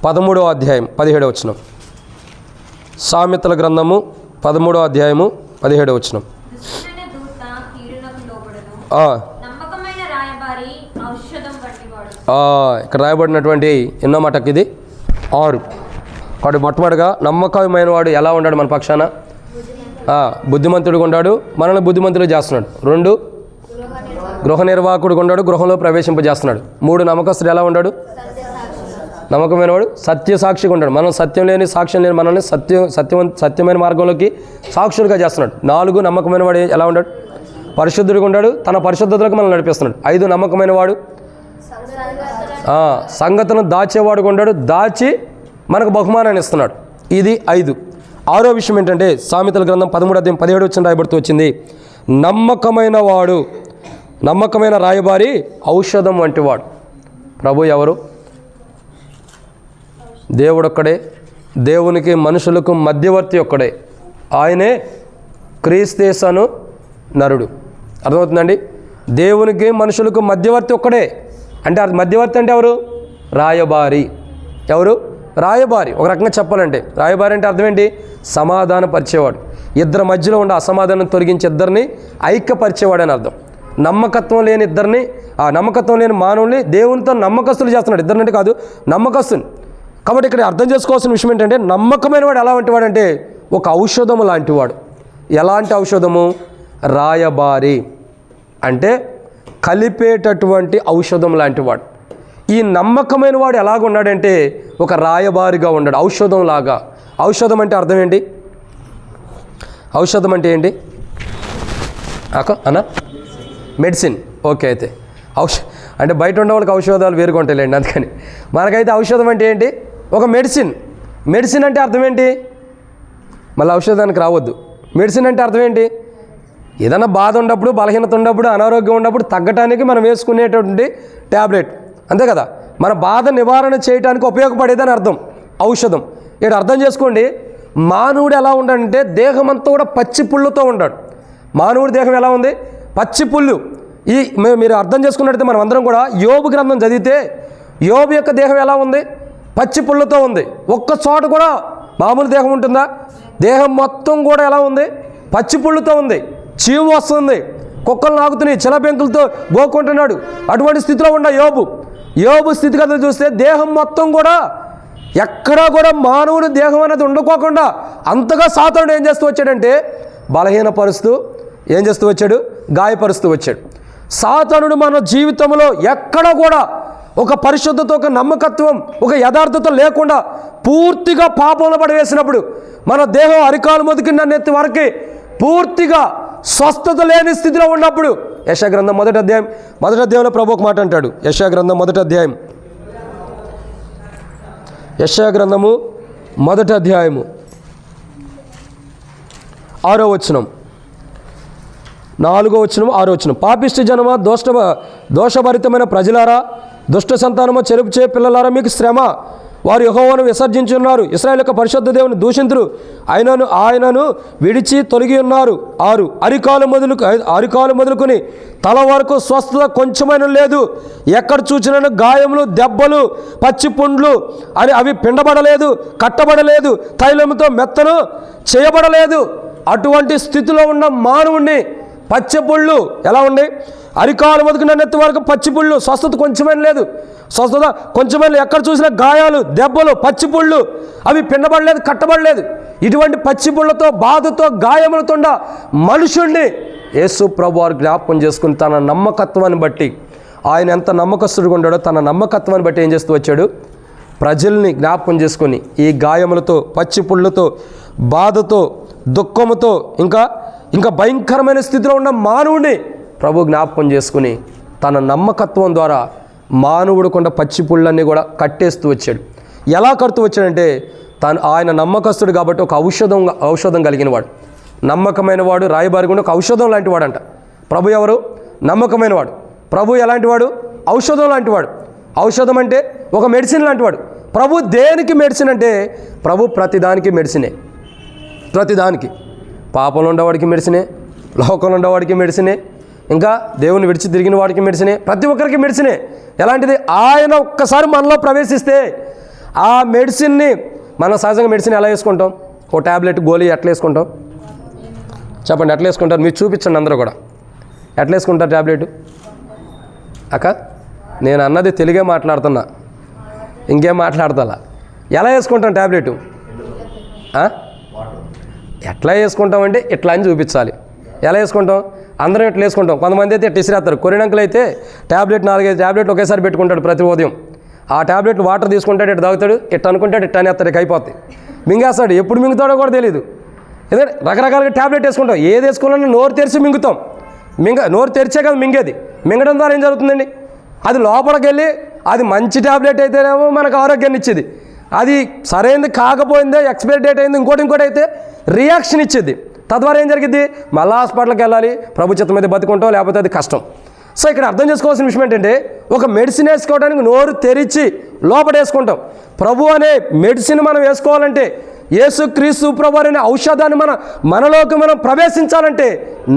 13వ అధ్యాయం 17వ వచనం. సామెతల గ్రంథము 13వ అధ్యాయము 17వ వచనం. ఇక్కడ రాయబడినటువంటి ఎన్నో మాటకి ఇది 6. కాబట్టి మొట్టమొదటిగా నమ్మకమైన వాడు ఎలా ఉన్నాడు మన పక్షాన? బుద్ధిమంతుడిగా ఉన్నాడు, మనల్ని బుద్ధిమంతులు చేస్తున్నాడు. 2, గృహ నిర్వాహకుడిగా ఉన్నాడు, గృహంలో ప్రవేశింపజేస్తున్నాడు. 3, నమ్మకస్తుడు ఎలా ఉన్నాడు? నమ్మకమైన వాడు సత్య సాక్షిగా ఉంటాడు. మనం సత్యం లేని, సాక్ష్యం లేని మనల్ని సత్యమైన మార్గంలోకి సాక్షులుగా చేస్తున్నాడు. 4, నమ్మకమైన వాడు ఎలా ఉన్నాడు? పరిశుద్ధుడిగా ఉన్నాడు, తన పరిశుద్ధతలకు మనం నడిపిస్తున్నాడు. 5, నమ్మకమైన వాడు సంగతులను దాచేవాడుగా ఉన్నాడు, దాచి మనకు బహుమానాన్ని ఇస్తున్నాడు. ఇది 5. 6వ విషయం ఏంటంటే సామెతల గ్రంథం 13వ అధ్యాయం 17వ వచనం రాయబడుతూ వచ్చింది, నమ్మకమైన రాయబారి ఔషధం వంటి వాడు. ప్రభు ఎవరు? దేవుడొక్కడే, దేవునికి మనుషులకు మధ్యవర్తి ఒక్కడే. ఆయనే క్రీస్తేసను నరుడు. అర్థమవుతుందండి? దేవునికి మనుషులకు మధ్యవర్తి ఒక్కడే. అంటే మధ్యవర్తి అంటే ఎవరు? రాయబారి. ఎవరు? రాయబారి. ఒక రకంగా చెప్పాలంటే రాయబారి అంటే అర్థం ఏంటి? సమాధానపరిచేవాడు. ఇద్దరి మధ్యలో ఉండే అసమాధానం తొలగించి ఇద్దరిని ఐక్యపరిచేవాడు అని అర్థం. నమ్మకత్వం లేని మానవుల్ని దేవునితో నమ్మకస్తులు చేస్తున్నాడు. ఇద్దరినంటే కాదు, నమ్మకస్తుని. కాబట్టి ఇక్కడ అర్థం చేసుకోవాల్సిన విషయం ఏంటంటే నమ్మకమైన వాడు ఎలా వంటివాడంటే ఒక ఔషధము లాంటివాడు. ఎలాంటి ఔషధము? రాయబారి అంటే కలిపేటటువంటి ఔషధం లాంటివాడు. ఈ నమ్మకమైన వాడు ఎలాగున్నాడంటే ఒక రాయబారిగా ఉన్నాడు, ఔషధం లాగా. ఔషధం అంటే అర్థం ఏంటి? ఔషధం అంటే ఏంటి అన్నా? మెడిసిన్. ఓకే, అయితే అంటే బయట ఉండే వాళ్ళకి ఔషధాలు వేరుగా ఉంటాయిలేండి, అందుకని మనకైతే ఔషధం అంటే ఏంటి? ఒక మెడిసిన్. మెడిసిన్ అంటే అర్థం ఏంటి? మళ్ళీ ఔషధానికి రావద్దు. మెడిసిన్ అంటే అర్థం ఏంటి? ఏదైనా బాధ ఉన్నప్పుడు, బలహీనత ఉన్నప్పుడు, అనారోగ్యం ఉన్నప్పుడు తగ్గటానికి మనం వేసుకునేటువంటి ట్యాబ్లెట్, అంతే కదా. మన బాధ నివారణ చేయడానికి ఉపయోగపడేదని అర్థం ఔషధం. ఇక్కడ అర్థం చేసుకోండి, మానవుడు ఎలా ఉన్నాడంటే దేహం అంతా కూడా పచ్చి పుళ్ళుతో ఉంటాడు. మానవుడి దేహం ఎలా ఉంది? పచ్చి పుల్లు. మీరు అర్థం చేసుకున్నట్టయితే మనం అందరం కూడా యోబు గ్రంథం చదివితే యోబు యొక్క దేహం ఎలా ఉంది? పచ్చి పుళ్ళతో ఉంది. ఒక్క చోట కూడా మామూలు దేహం ఉంటుందా? దేహం మొత్తం కూడా ఎలా ఉంది? పచ్చి పుళ్ళుతో ఉంది. చీము వస్తుంది, కుక్కలు నాకుతున్నాయి, చిలబెంకులతో గోక్కుంటున్నాడు. అటువంటి స్థితిలో ఉన్న యోబు స్థితిగతులు చూస్తే దేహం మొత్తం కూడా ఎక్కడా కూడా మానవుని దేహం అనేది ఉండకోకుండా అంతగా సాతానుడు ఏం చేస్తూ వచ్చాడంటే బలహీనపరుస్తూ ఏం చేస్తూ వచ్చాడు? గాయపరుస్తూ వచ్చాడు. సాతానుడు మన జీవితంలో ఎక్కడ కూడా ఒక పరిశుద్ధత, ఒక నమ్మకత్వం, ఒక యథార్థత లేకుండా పూర్తిగా పాపంలో పడివేసినప్పుడు మన దేహం అరికాలు మొదటి నెత్తి వరకు పూర్తిగా స్వస్థత లేని స్థితిలో ఉన్నప్పుడు యెషయా గ్రంథం మొదటి అధ్యాయంలో ప్రభు ఒక మాట అంటాడు. యెషయా గ్రంథం మొదటి అధ్యాయం, యెషయా గ్రంథము మొదటి అధ్యాయము 6వ వచనం, 4వ వచనం, 6వ వచనం. పాపిష్టి జనమా, దోషభరితమైన ప్రజలారా, దుష్ట సంతానమా, చెరుపుచే పిల్లలారా, మీకు శ్రమ. వారు యెహోవాను విసర్జించున్నారు, ఇశ్రాయేలు యొక్క పరిశుద్ధ దేవుని దూషింతురు, ఆయనను విడిచి తొలగి ఉన్నారు. 6, అరికాలు మొదలుకొని తల వరకు స్వస్థత కొంచెమైన లేదు. ఎక్కడ చూచినా గాయములు, దెబ్బలు, పచ్చి పుండ్లు అని అవి పిండబడలేదు, కట్టబడలేదు, తైలముతో మెత్తను చేయబడలేదు. అటువంటి స్థితిలో ఉన్న మానవుణ్ణి పచ్చిపుళ్ళు ఎలా ఉంది? అరికాలు మొదలుకున్న నెత్తి వరకు పచ్చిపుళ్ళు, స్వస్థత కొంచెమైన లేదు. స్వస్థత కొంచెమైన ఎక్కడ చూసినా గాయాలు, దెబ్బలు, పచ్చిపుళ్ళు, అవి పిండబడలేదు, కట్టబడలేదు. ఇటువంటి పచ్చిపుళ్ళతో, బాధతో, గాయములతో మనుషుణ్ణి యేసు ప్రభు వారు జ్ఞాపకం చేసుకుని తన నమ్మకత్వాన్ని బట్టి, ఆయన ఎంత నమ్మకస్తుడిగా ఉన్నాడో తన నమ్మకత్వాన్ని బట్టి ఏం చేస్తూ వచ్చాడు, ప్రజల్ని జ్ఞాపకం చేసుకొని ఈ గాయములతో, పచ్చి పుళ్ళతో, బాధతో, దుఃఖముతో, ఇంకా భయంకరమైన స్థితిలో ఉన్న మానవుడిని ప్రభు జ్ఞాపకం చేసుకుని తన నమ్మకత్వం ద్వారా మానవుడుకుండా పచ్చి పుళ్ళన్నీ కూడా కట్టేస్తూ వచ్చాడు. ఎలా కడుతూ వచ్చాడంటే ఆయన నమ్మకస్తుడు కాబట్టి ఒక ఔషధం కలిగిన వాడు, నమ్మకమైన వాడు, రాయబారి కూడా ఒక ఔషధం లాంటి వాడంట. ప్రభు ఎవరు? నమ్మకమైన వాడు. ప్రభు ఎలాంటి వాడు? ఔషధం లాంటి వాడు. ఔషధం అంటే ఒక మెడిసిన్ లాంటి వాడు. ప్రభు దేనికి మెడిసిన్ అంటే ప్రభు ప్రతిదానికి మెడిసినే. ప్రతిదానికి, పాపంలో ఉండేవాడికి మెడిసినే, లోకంలో ఉండేవాడికి మెడిసినే, ఇంకా దేవుని విడిచి తిరిగిన వాడికి మెడిసినే, ప్రతి ఒక్కరికి మెడిసినే. ఎలాంటిది? ఆయన ఒక్కసారి మనలో ప్రవేశిస్తే ఆ మెడిసిన్ని మనం సహజంగా మెడిసిన్ ఎలా వేసుకుంటాం? ఓ ట్యాబ్లెట్, గోళీ ఎట్లా వేసుకుంటాం చెప్పండి? ఎట్లా వేసుకుంటారు? మీరు చూపించండి అందరూ కూడా. ఎట్లా వేసుకుంటారు ట్యాబ్లెట్? అక్క నేను అన్నది తెలుగే మాట్లాడుతున్నా, ఇంకేం మాట్లాడతా. ఎలా వేసుకుంటాం ట్యాబ్లెట్? ఎట్లా వేసుకుంటామంటే ఇట్లా అని చూపించాలి. ఎలా వేసుకుంటాం? అందరం ఇట్లా వేసుకుంటాం. కొంతమంది అయితే ఇట్లా ఇసిరేస్తారు. కొరినంకులు అయితే ట్యాబ్లెట్ 4-5 ట్యాబ్లెట్లు ఒకేసారి పెట్టుకుంటాడు ప్రతి ఉదయం. ఆ ట్యాబ్లెట్ వాటర్ తీసుకుంటాడు, ఇట్లా తాగుతాడు, ఇట్లా అనుకుంటాడు, ఇట్లా అనేస్తాడు, ఇక అయిపోతాయి. మింగేస్తాడు. ఎప్పుడు మింగుతాడో కూడా తెలియదు. ఎందుకంటే రకరకాలుగా ట్యాబ్లెట్ వేసుకుంటాం. ఏది వేసుకోవాలని నోరు తెరిచి మింగుతాం. నోరు తెరిచే కదా మింగేది. మింగడం ద్వారా ఏం జరుగుతుందండి? అది లోపలికి వెళ్ళి అది మంచి ట్యాబ్లెట్ అయితేనేమో మనకు ఆరోగ్యాన్ని ఇచ్చేది, అది సరైనది కాకపోయిందే, ఎక్స్పైరీ డేట్ అయింది, ఇంకోటి అయితే రియాక్షన్ ఇచ్చేది. తద్వారా ఏం జరిగింది? మళ్ళీ హాస్పిటల్కి వెళ్ళాలి, ప్రభు చిత్తం మీద బతుకుంటాం, లేకపోతే అది కష్టం. సో ఇక్కడ అర్థం చేసుకోవాల్సిన విషయం ఏంటంటే ఒక మెడిసిన్ వేసుకోవడానికి నోరు తెరిచి లోపల వేసుకుంటాం. ప్రభు అనే మెడిసిన్ మనం వేసుకోవాలంటే, యేసుక్రీస్తు ప్రభు అనే ఔషధాన్ని మనలోకి మనం ప్రవేశించాలంటే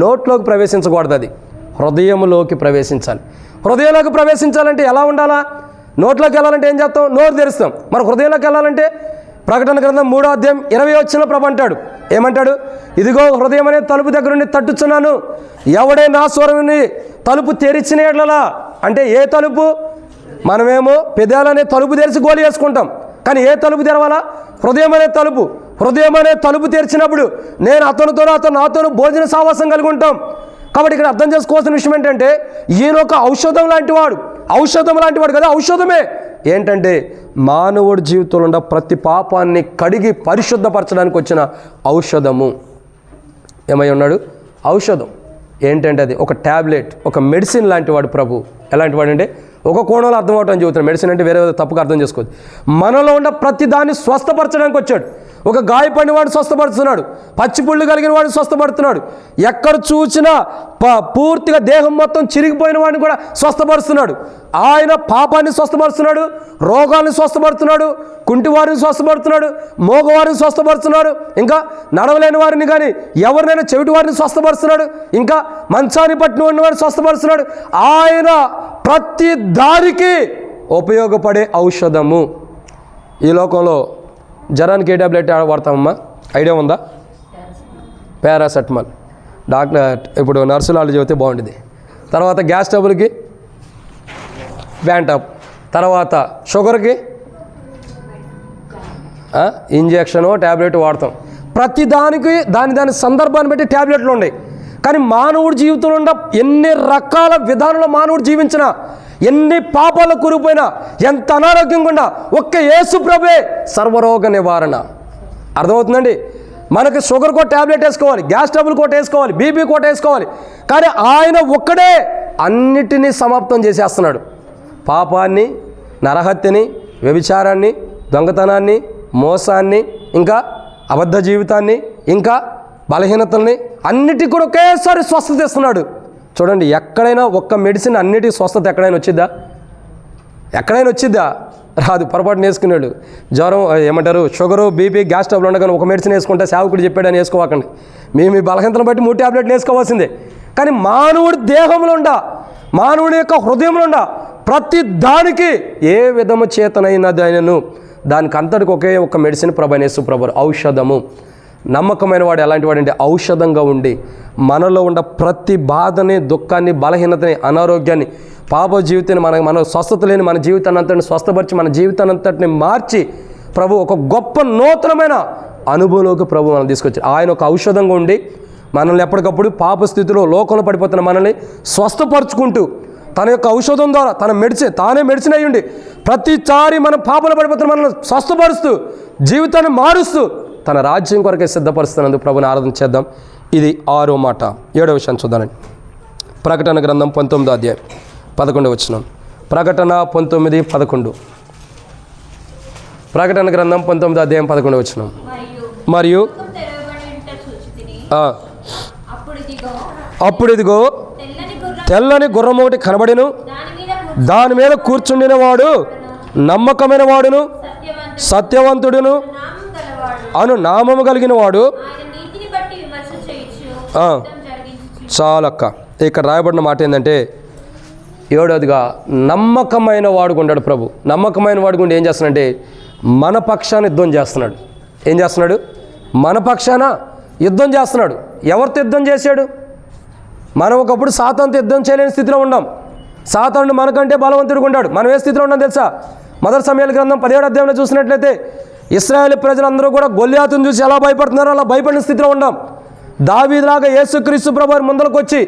నోట్లోకి ప్రవేశించకూడదు, అది హృదయంలోకి ప్రవేశించాలి. హృదయంలోకి ప్రవేశించాలంటే ఎలా ఉండాలా? నోట్లోకి వెళ్ళాలంటే ఏం చేస్తాం? నోరు తెరుస్తాం. మరి హృదయంలోకి వెళ్ళాలంటే ప్రకటన గ్రంథం 3వ అధ్యాయం 20వ వచనంలో ప్రభు అంటాడు, ఏమంటాడు? ఇదిగో హృదయం అనే తలుపు దగ్గర నుండి తట్టుచున్నాను, ఎవడే నా స్వరముని తలుపు తెరిచిన ఎడల. అంటే ఏ తలుపు? మనమేమో పెదాలనే తలుపు తెరిచి గోలి వేసుకుంటాం, కానీ ఏ తలుపు తెరవాలా? హృదయం అనే తలుపు. హృదయం అనే తలుపు తెరిచినప్పుడు నేను అతను నాతోనూ భోజన సావాసం కలిగి ఉంటాం. కాబట్టి ఇక్కడ అర్థం చేసుకోవాల్సిన విషయం ఏంటంటే ఈయన ఒక ఔషధం లాంటి వాడు. ఔషధం లాంటి వాడు కదా, ఔషధమే. ఏంటంటే మానవుడి జీవితంలో ఉన్న ప్రతి పాపాన్ని కడిగి పరిశుద్ధపరచడానికి వచ్చిన ఔషధము. ఏమై ఉన్నాడు? ఔషధం. ఏంటంటే అది ఒక ట్యాబ్లెట్, ఒక మెడిసిన్ లాంటి వాడు ప్రభు. ఎలాంటి వాడు అంటే ఒక కోణంలో అర్థం అవటం చెబుతున్నాడు. మెడిసిన్ అంటే వేరే తప్పుగా అర్థం చేసుకోవద్దు. మనలో ఉన్న ప్రతి దాన్ని స్వస్థపరచడానికి వచ్చాడు. ఒక గాయపడిన వాడు స్వస్థపడుతున్నాడు, పచ్చిపుళ్ళు కలిగిన వాడు స్వస్థపడుతున్నాడు, ఎక్కడ చూసినా పూర్తిగా దేహం మొత్తం చిరిగిపోయిన వాడిని కూడా స్వస్థపరుస్తున్నాడు. ఆయన పాపాన్ని స్వస్థపరుస్తున్నాడు, రోగాలను స్వస్థపడుతున్నాడు, కుంటివారిని స్వస్థపడుతున్నాడు, మోగవారిని స్వస్థపరుస్తున్నాడు, ఇంకా నడవలేని వారిని కానీ ఎవరినైనా చెవిటి వారిని స్వస్థపరుస్తున్నాడు, ఇంకా మంచాన్ని పట్టిన వారిని స్వస్థపరుస్తున్నాడు. ఆయన ప్రతి దారికి ఉపయోగపడే ఔషధము. ఈ లోకంలో జ్వరానికి ఏ ట్యాబ్లెట్ వాడతామమ్మా? ఐడియా ఉందా? పారాసెటమాల్. డాక్టర్ ఇప్పుడు నర్సులు వాళ్ళు చెబితే బాగుంటుంది. తర్వాత గ్యాస్ ట్రబుల్కి వ్యాంటాప్, తర్వాత షుగర్కి ఇంజెక్షను, ట్యాబ్లెట్ వాడతాం. ప్రతి దానికి దాని సందర్భాన్ని బట్టి ట్యాబ్లెట్లు ఉన్నాయి. కానీ మానవుడి జీవితంలో ఉన్న ఎన్ని రకాల విధానంలో మానవుడు జీవించినా, ఎన్ని పాపాలు కూరుకుపోయినా, ఎంత అనారోగ్యంగా ఉన్నా ఒక్క యేసు ప్రభువే సర్వరోగ నివారణ. అర్థమవుతుందండి? మనకి షుగర్ కోట్ ట్యాబ్లెట్ వేసుకోవాలి, గ్యాస్ ట్రబుల్ కోట్ వేసుకోవాలి, బీపీ కోట్ వేసుకోవాలి, కానీ ఆయన ఒక్కడే అన్నిటినీ సమాప్తం చేసేస్తున్నాడు. పాపాన్ని, నరహత్యని, వ్యభిచారాన్ని, దొంగతనాన్ని, మోసాన్ని, ఇంకా అబద్ధ జీవితాన్ని, ఇంకా బలహీనతల్ని అన్నిటికీ కూడా ఒకేసారి స్వస్థత ఇస్తున్నాడు. చూడండి, ఎక్కడైనా ఒక్క మెడిసిన్ అన్నిటికీ స్వస్థత ఎక్కడైనా వచ్చిద్దా? ఎక్కడైనా వచ్చిద్దా? రాదు. పొరపాటు వేసుకున్నాడు. జ్వరం ఏమంటారు, షుగరు, బీపీ, గ్యాస్ ట్రబుల్ ఉండగానే ఒక మెడిసిన్ వేసుకుంటే సేవకుడు చెప్పాడని వేసుకోవాకండి. మీ బలహీనతను బట్టి 3 ట్యాబ్లెట్లు వేసుకోవాల్సిందే. కానీ మానవుడి దేహంలో ఉండ, మానవుడి యొక్క హృదయంలో ఉండ ప్రతి దానికి ఏ విధము చేతనైనది ఆయనను దానికి అంతటికి ఒకే ఒక మెడిసిన్ ప్రభనేసు ప్రభు, ఔషధము. నమ్మకమైన వాడు ఎలాంటి వాడు అంటే ఔషధంగా ఉండి మనలో ఉన్న ప్రతి బాధని, దుఃఖాన్ని, బలహీనతని, అనారోగ్యాన్ని, పాప జీవితాన్ని, మన స్వస్థత లేని మన జీవితాన్ని అంతటిని స్వస్థపరిచి మన జీవితాన్ని అంతటిని మార్చి ప్రభు ఒక గొప్ప నూతనమైన అనుభవంలోకి ప్రభు మనం తీసుకొచ్చారు. ఆయన ఒక ఔషధంగా ఉండి మనల్ని ఎప్పటికప్పుడు పాప స్థితిలో లోకంలో పడిపోతున్న మనల్ని స్వస్థపరుచుకుంటూ తన యొక్క ఔషధం ద్వారా తానే మెడిసిన్ అయ్యుండి ప్రతిసారి మనం పాపలు పడిపోతున్న మనల్ని స్వస్థపరుస్తూ జీవితాన్ని మారుస్తూ తన రాజ్యం కొరకే సిద్ధపరుస్తున్నందుకు ప్రభుని ఆరాధన చేద్దాం. ఇది 6వ మాట. 7వ విషయాన్ని చూద్దానండి. ప్రకటన గ్రంథం 19వ అధ్యాయం 11వ వచనం. ప్రకటన 19:11. ప్రకటన గ్రంథం 19వ అధ్యాయం 11వ వచనం. మరియు అప్పుడు ఇదిగో తెల్లని గుర్రం ఒకటి కనబడెను. దాని మీద కూర్చుండిన వాడు నమ్మకమైన వాడును సత్యవంతుడును అను నామము కలిగిన వాడు. చాలక్క ఇక్కడ రాయబడిన మాట ఏంటంటే 7వదిగా నమ్మకమైన వాడుగా ఉన్నాడు ప్రభు. నమ్మకమైన వాడుగా ఉండి ఏం చేస్తున్నాడంటే మన పక్షాన యుద్ధం చేస్తున్నాడు. ఏం చేస్తున్నాడు? మన పక్షాన యుద్ధం చేస్తున్నాడు. ఎవరితో యుద్ధం చేశాడు? మనం ఒకప్పుడు సాతానుతో యుద్ధం చేయలేని స్థితిలో ఉన్నాం. సాతానుడు మనకంటే బలవంతుడిగా ఉన్నాడు. మనం ఏ స్థితిలో ఉన్నాం తెలుసా? మొదటి సమయాల గ్రంథం 17వ అధ్యాయంలో చూసినట్లయితే ఇశ్రాయేలు ప్రజలందరూ కూడా గొల్లియాతును చూసి ఎలా భయపడుతున్నారో అలా భయపడిన స్థితిలో ఉన్నాం. దావీదులాగా యేసుక్రీస్తు ప్రభు ముందరకు వచ్చి,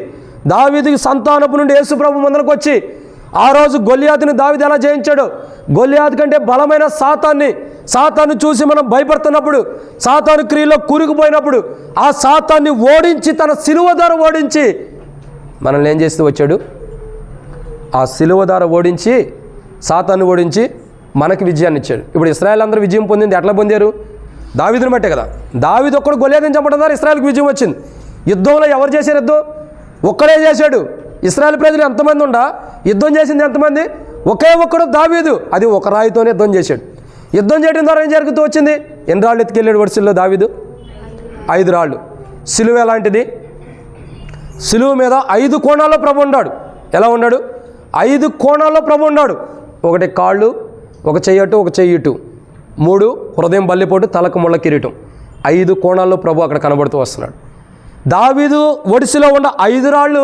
దావీదుకి సంతానపు నుండి యేసు ప్రభు ముందరకు వచ్చి ఆ రోజు గొల్లియాతుని దావీదు ఎలా జయించాడు? గొల్లియాతు కంటే బలమైన సాతాన్ని చూసి మనం భయపడుతున్నప్పుడు, సాతాను క్రియలో కూరుకుపోయినప్పుడు ఆ సాతాన్ని ఓడించి తన సిలువ ద్వారా ఓడించి మనల్ని ఏం చేస్తూ వచ్చాడు? ఆ సిలువ ద్వారా ఓడించి సాతాన్ని ఓడించి మనకి విజయాన్ని ఇచ్చాడు. ఇప్పుడు ఇశ్రాయేల్ అందరూ విజయం పొందింది ఎట్లా పొందారు? దావీదుని బట్టే కదా. దావీదు ఒక్కడు గొల్లియాతుని చంపడం ద్వారా ఇశ్రాయేల్కి విజయం వచ్చింది. యుద్ధంలో ఎవరు చేశారు? యుద్ధం ఒక్కడే చేశాడు. ఇశ్రాయేల్ ప్రజలు ఎంతమంది ఉండా యుద్ధం చేసింది ఎంతమంది? ఒకే ఒక్కడు దావీదు. అది ఒక రాయితోనే యుద్ధం చేశాడు. యుద్ధం చేయడం ద్వారా ఏం జరుగుతూ వచ్చింది? ఎన్ని రాళ్ళు ఎత్తుకెళ్ళాడు వరుసల్లో దావీదు? 5 రాళ్ళు. సిలువ ఎలాంటిది? సిలువ మీద 5 కోణాల్లో ప్రభు ఉన్నాడు. ఎలా ఉన్నాడు? 5 కోణాల్లో ప్రభు ఉన్నాడు. ఒకటి కాళ్ళు, ఒక చెయ్యటు, ఒక చెయ్యిటు, 3 హృదయం బల్లిపోటు, తలకు ముళ్ళ కిరీటం. 5 కోణాల్లో ప్రభు అక్కడ కనబడుతూ వస్తున్నాడు. దావీదు ఒడిసిలో ఉన్న 5 రాళ్ళు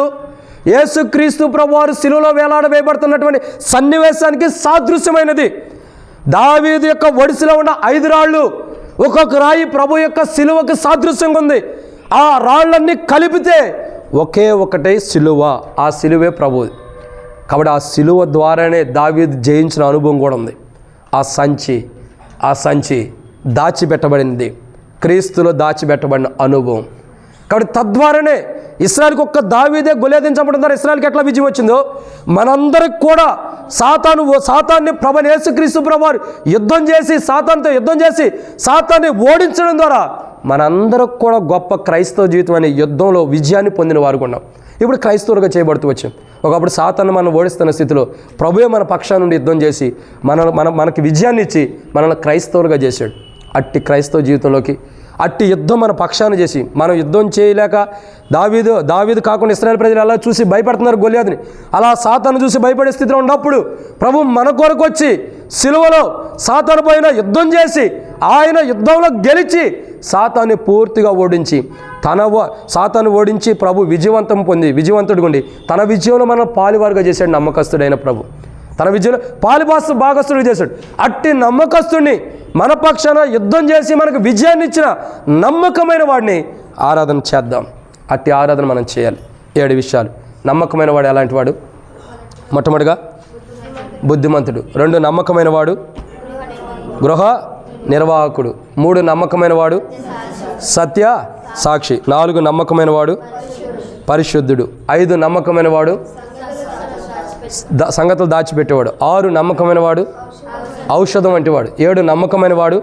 యేసుక్రీస్తు ప్రభు వారు సిలువలో వేలాడవేయబడుతున్నటువంటి సన్నివేశానికి సాదృశ్యమైనది. దావీదు యొక్క ఒడిసిలో ఉన్న 5 రాళ్ళు ఒక్కొక్క రాయి ప్రభు యొక్క సిలువకు సాదృశ్యంగా ఉంది. ఆ రాళ్ళన్నీ కలిపితే ఒకే ఒకటే సిలువ. ఆ సిలువే ప్రభు. కాబట్టి ఆ సిలువ ద్వారానే దావీదు జయించిన అనుభవం కూడా ఉంది. ఆ సంచి దాచిపెట్టబడింది, క్రీస్తులో దాచిపెట్టబడిన అనుభవం. కాబట్టి తద్వారానే ఇశ్రాయేలుకి ఒక్క దావీదే గొల్లియాతుని చంపడం ద్వారా ఇశ్రాయేలుకి ఎట్లా విజయం వచ్చిందో మనందరికి కూడా సాతాన్ని ప్రభువైన యేసుక్రీస్తు ప్రభువారు సాతానుతో యుద్ధం చేసి సాతాన్ని ఓడించడం ద్వారా మనందరికి కూడా గొప్ప క్రైస్తవ జీవితం అనే యుద్ధంలో విజయాన్ని పొందిన వారు ఉన్నాం. ఇప్పుడు క్రైస్తవులుగా చేయబడుతూ వచ్చాం. ఒకప్పుడు సాతాన్ని మనం ఓడిస్తున్న స్థితిలో ప్రభువే మన పక్షాన నుండి యుద్ధం చేసి మనకి విజయాన్ని ఇచ్చి మనల్ని క్రైస్తవులుగా చేశాడు. అట్టి క్రైస్తవ జీవితంలోకి అట్టి యుద్ధం మన పక్షాన చేసి మనం యుద్ధం చేయలేక దావీదు కాకుండా ఇశ్రాయేలు ప్రజలు అలా చూసి భయపడుతున్నారు గొల్లియాతుని. అలా సాతాను చూసి భయపడే స్థితిలో ఉన్నప్పుడు ప్రభు మన కొరకు వచ్చి సిలువలో సాతాను పైన యుద్ధం చేసి ఆయన యుద్ధంలో గెలిచి సాతాన్ని పూర్తిగా ఓడించి సాతాను ఓడించి ప్రభు విజయవంతుడిగా ఉండి తన విజయంలో మనం పాలువారుగా చేశాడు. నమ్మకస్తుడైన ప్రభు తన విజయంలో భాగస్తుడిగా చేశాడు. అట్టి నమ్మకస్తుడిని మన పక్షాన యుద్ధం చేసి మనకు విజయాన్ని ఇచ్చిన నమ్మకమైన వాడిని ఆరాధన చేద్దాం. అట్టి ఆరాధన మనం చేయాలి. 7 విషయాలు. నమ్మకమైన వాడు ఎలాంటి వాడు? మొట్టమొదటిగా బుద్ధిమంతుడు. 2 నమ్మకమైన వాడు గృహ నిర్వాహకుడు. 3 నమ్మకమైన వాడు సత్య సాక్షి. 4 నమ్మకమైన వాడు పరిశుద్ధుడు. 5 నమ్మకమైన వాడు సంగతులు దాచిపెట్టేవాడు. 6 నమ్మకమైన వాడు ఔషధం వంటి వాడు. 7 నమ్మకమైన వాడు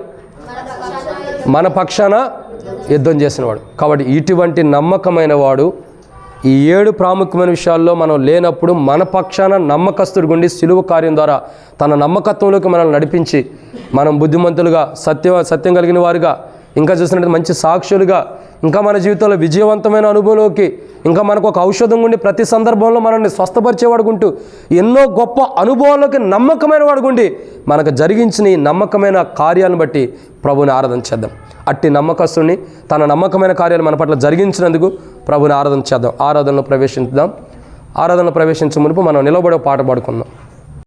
మన పక్షాన యుద్ధం చేసినవాడు. కాబట్టి ఇటువంటి నమ్మకమైన వాడు ఈ 7 ప్రాముఖ్యమైన విషయాల్లో మనం లేనప్పుడు మన పక్షాన నమ్మకస్తుడు గుండి సిలువ కార్యం ద్వారా తన నమ్మకత్వంలోకి మనల్ని నడిపించి మనం బుద్ధిమంతులుగా సత్యం కలిగిన వారుగా ఇంకా చూసినట్టు మంచి సాక్షులుగా ఇంకా మన జీవితంలో విజయవంతమైన అనుభవంలోకి ఇంకా మనకు ఒక ఔషధం ఉండి ప్రతి సందర్భంలో మనల్ని స్వస్థపరిచేవాడుకుంటూ ఎన్నో గొప్ప అనుభవాల్లోకి నమ్మకమైన వాడుకుండి మనకు జరిగించిన ఈ నమ్మకమైన కార్యాలను బట్టి ప్రభుని ఆరాధన చేద్దాం. అట్టి నమ్మకస్తుని తన నమ్మకమైన కార్యాలు మన పట్ల జరిగించినందుకు ప్రభుని ఆరాధన చేద్దాం. ఆరాధనలో ప్రవేశించుదాం. ఆరాధనలో ప్రవేశించే మునుపు మనం నిలబడే పాట పాడుకుందాం.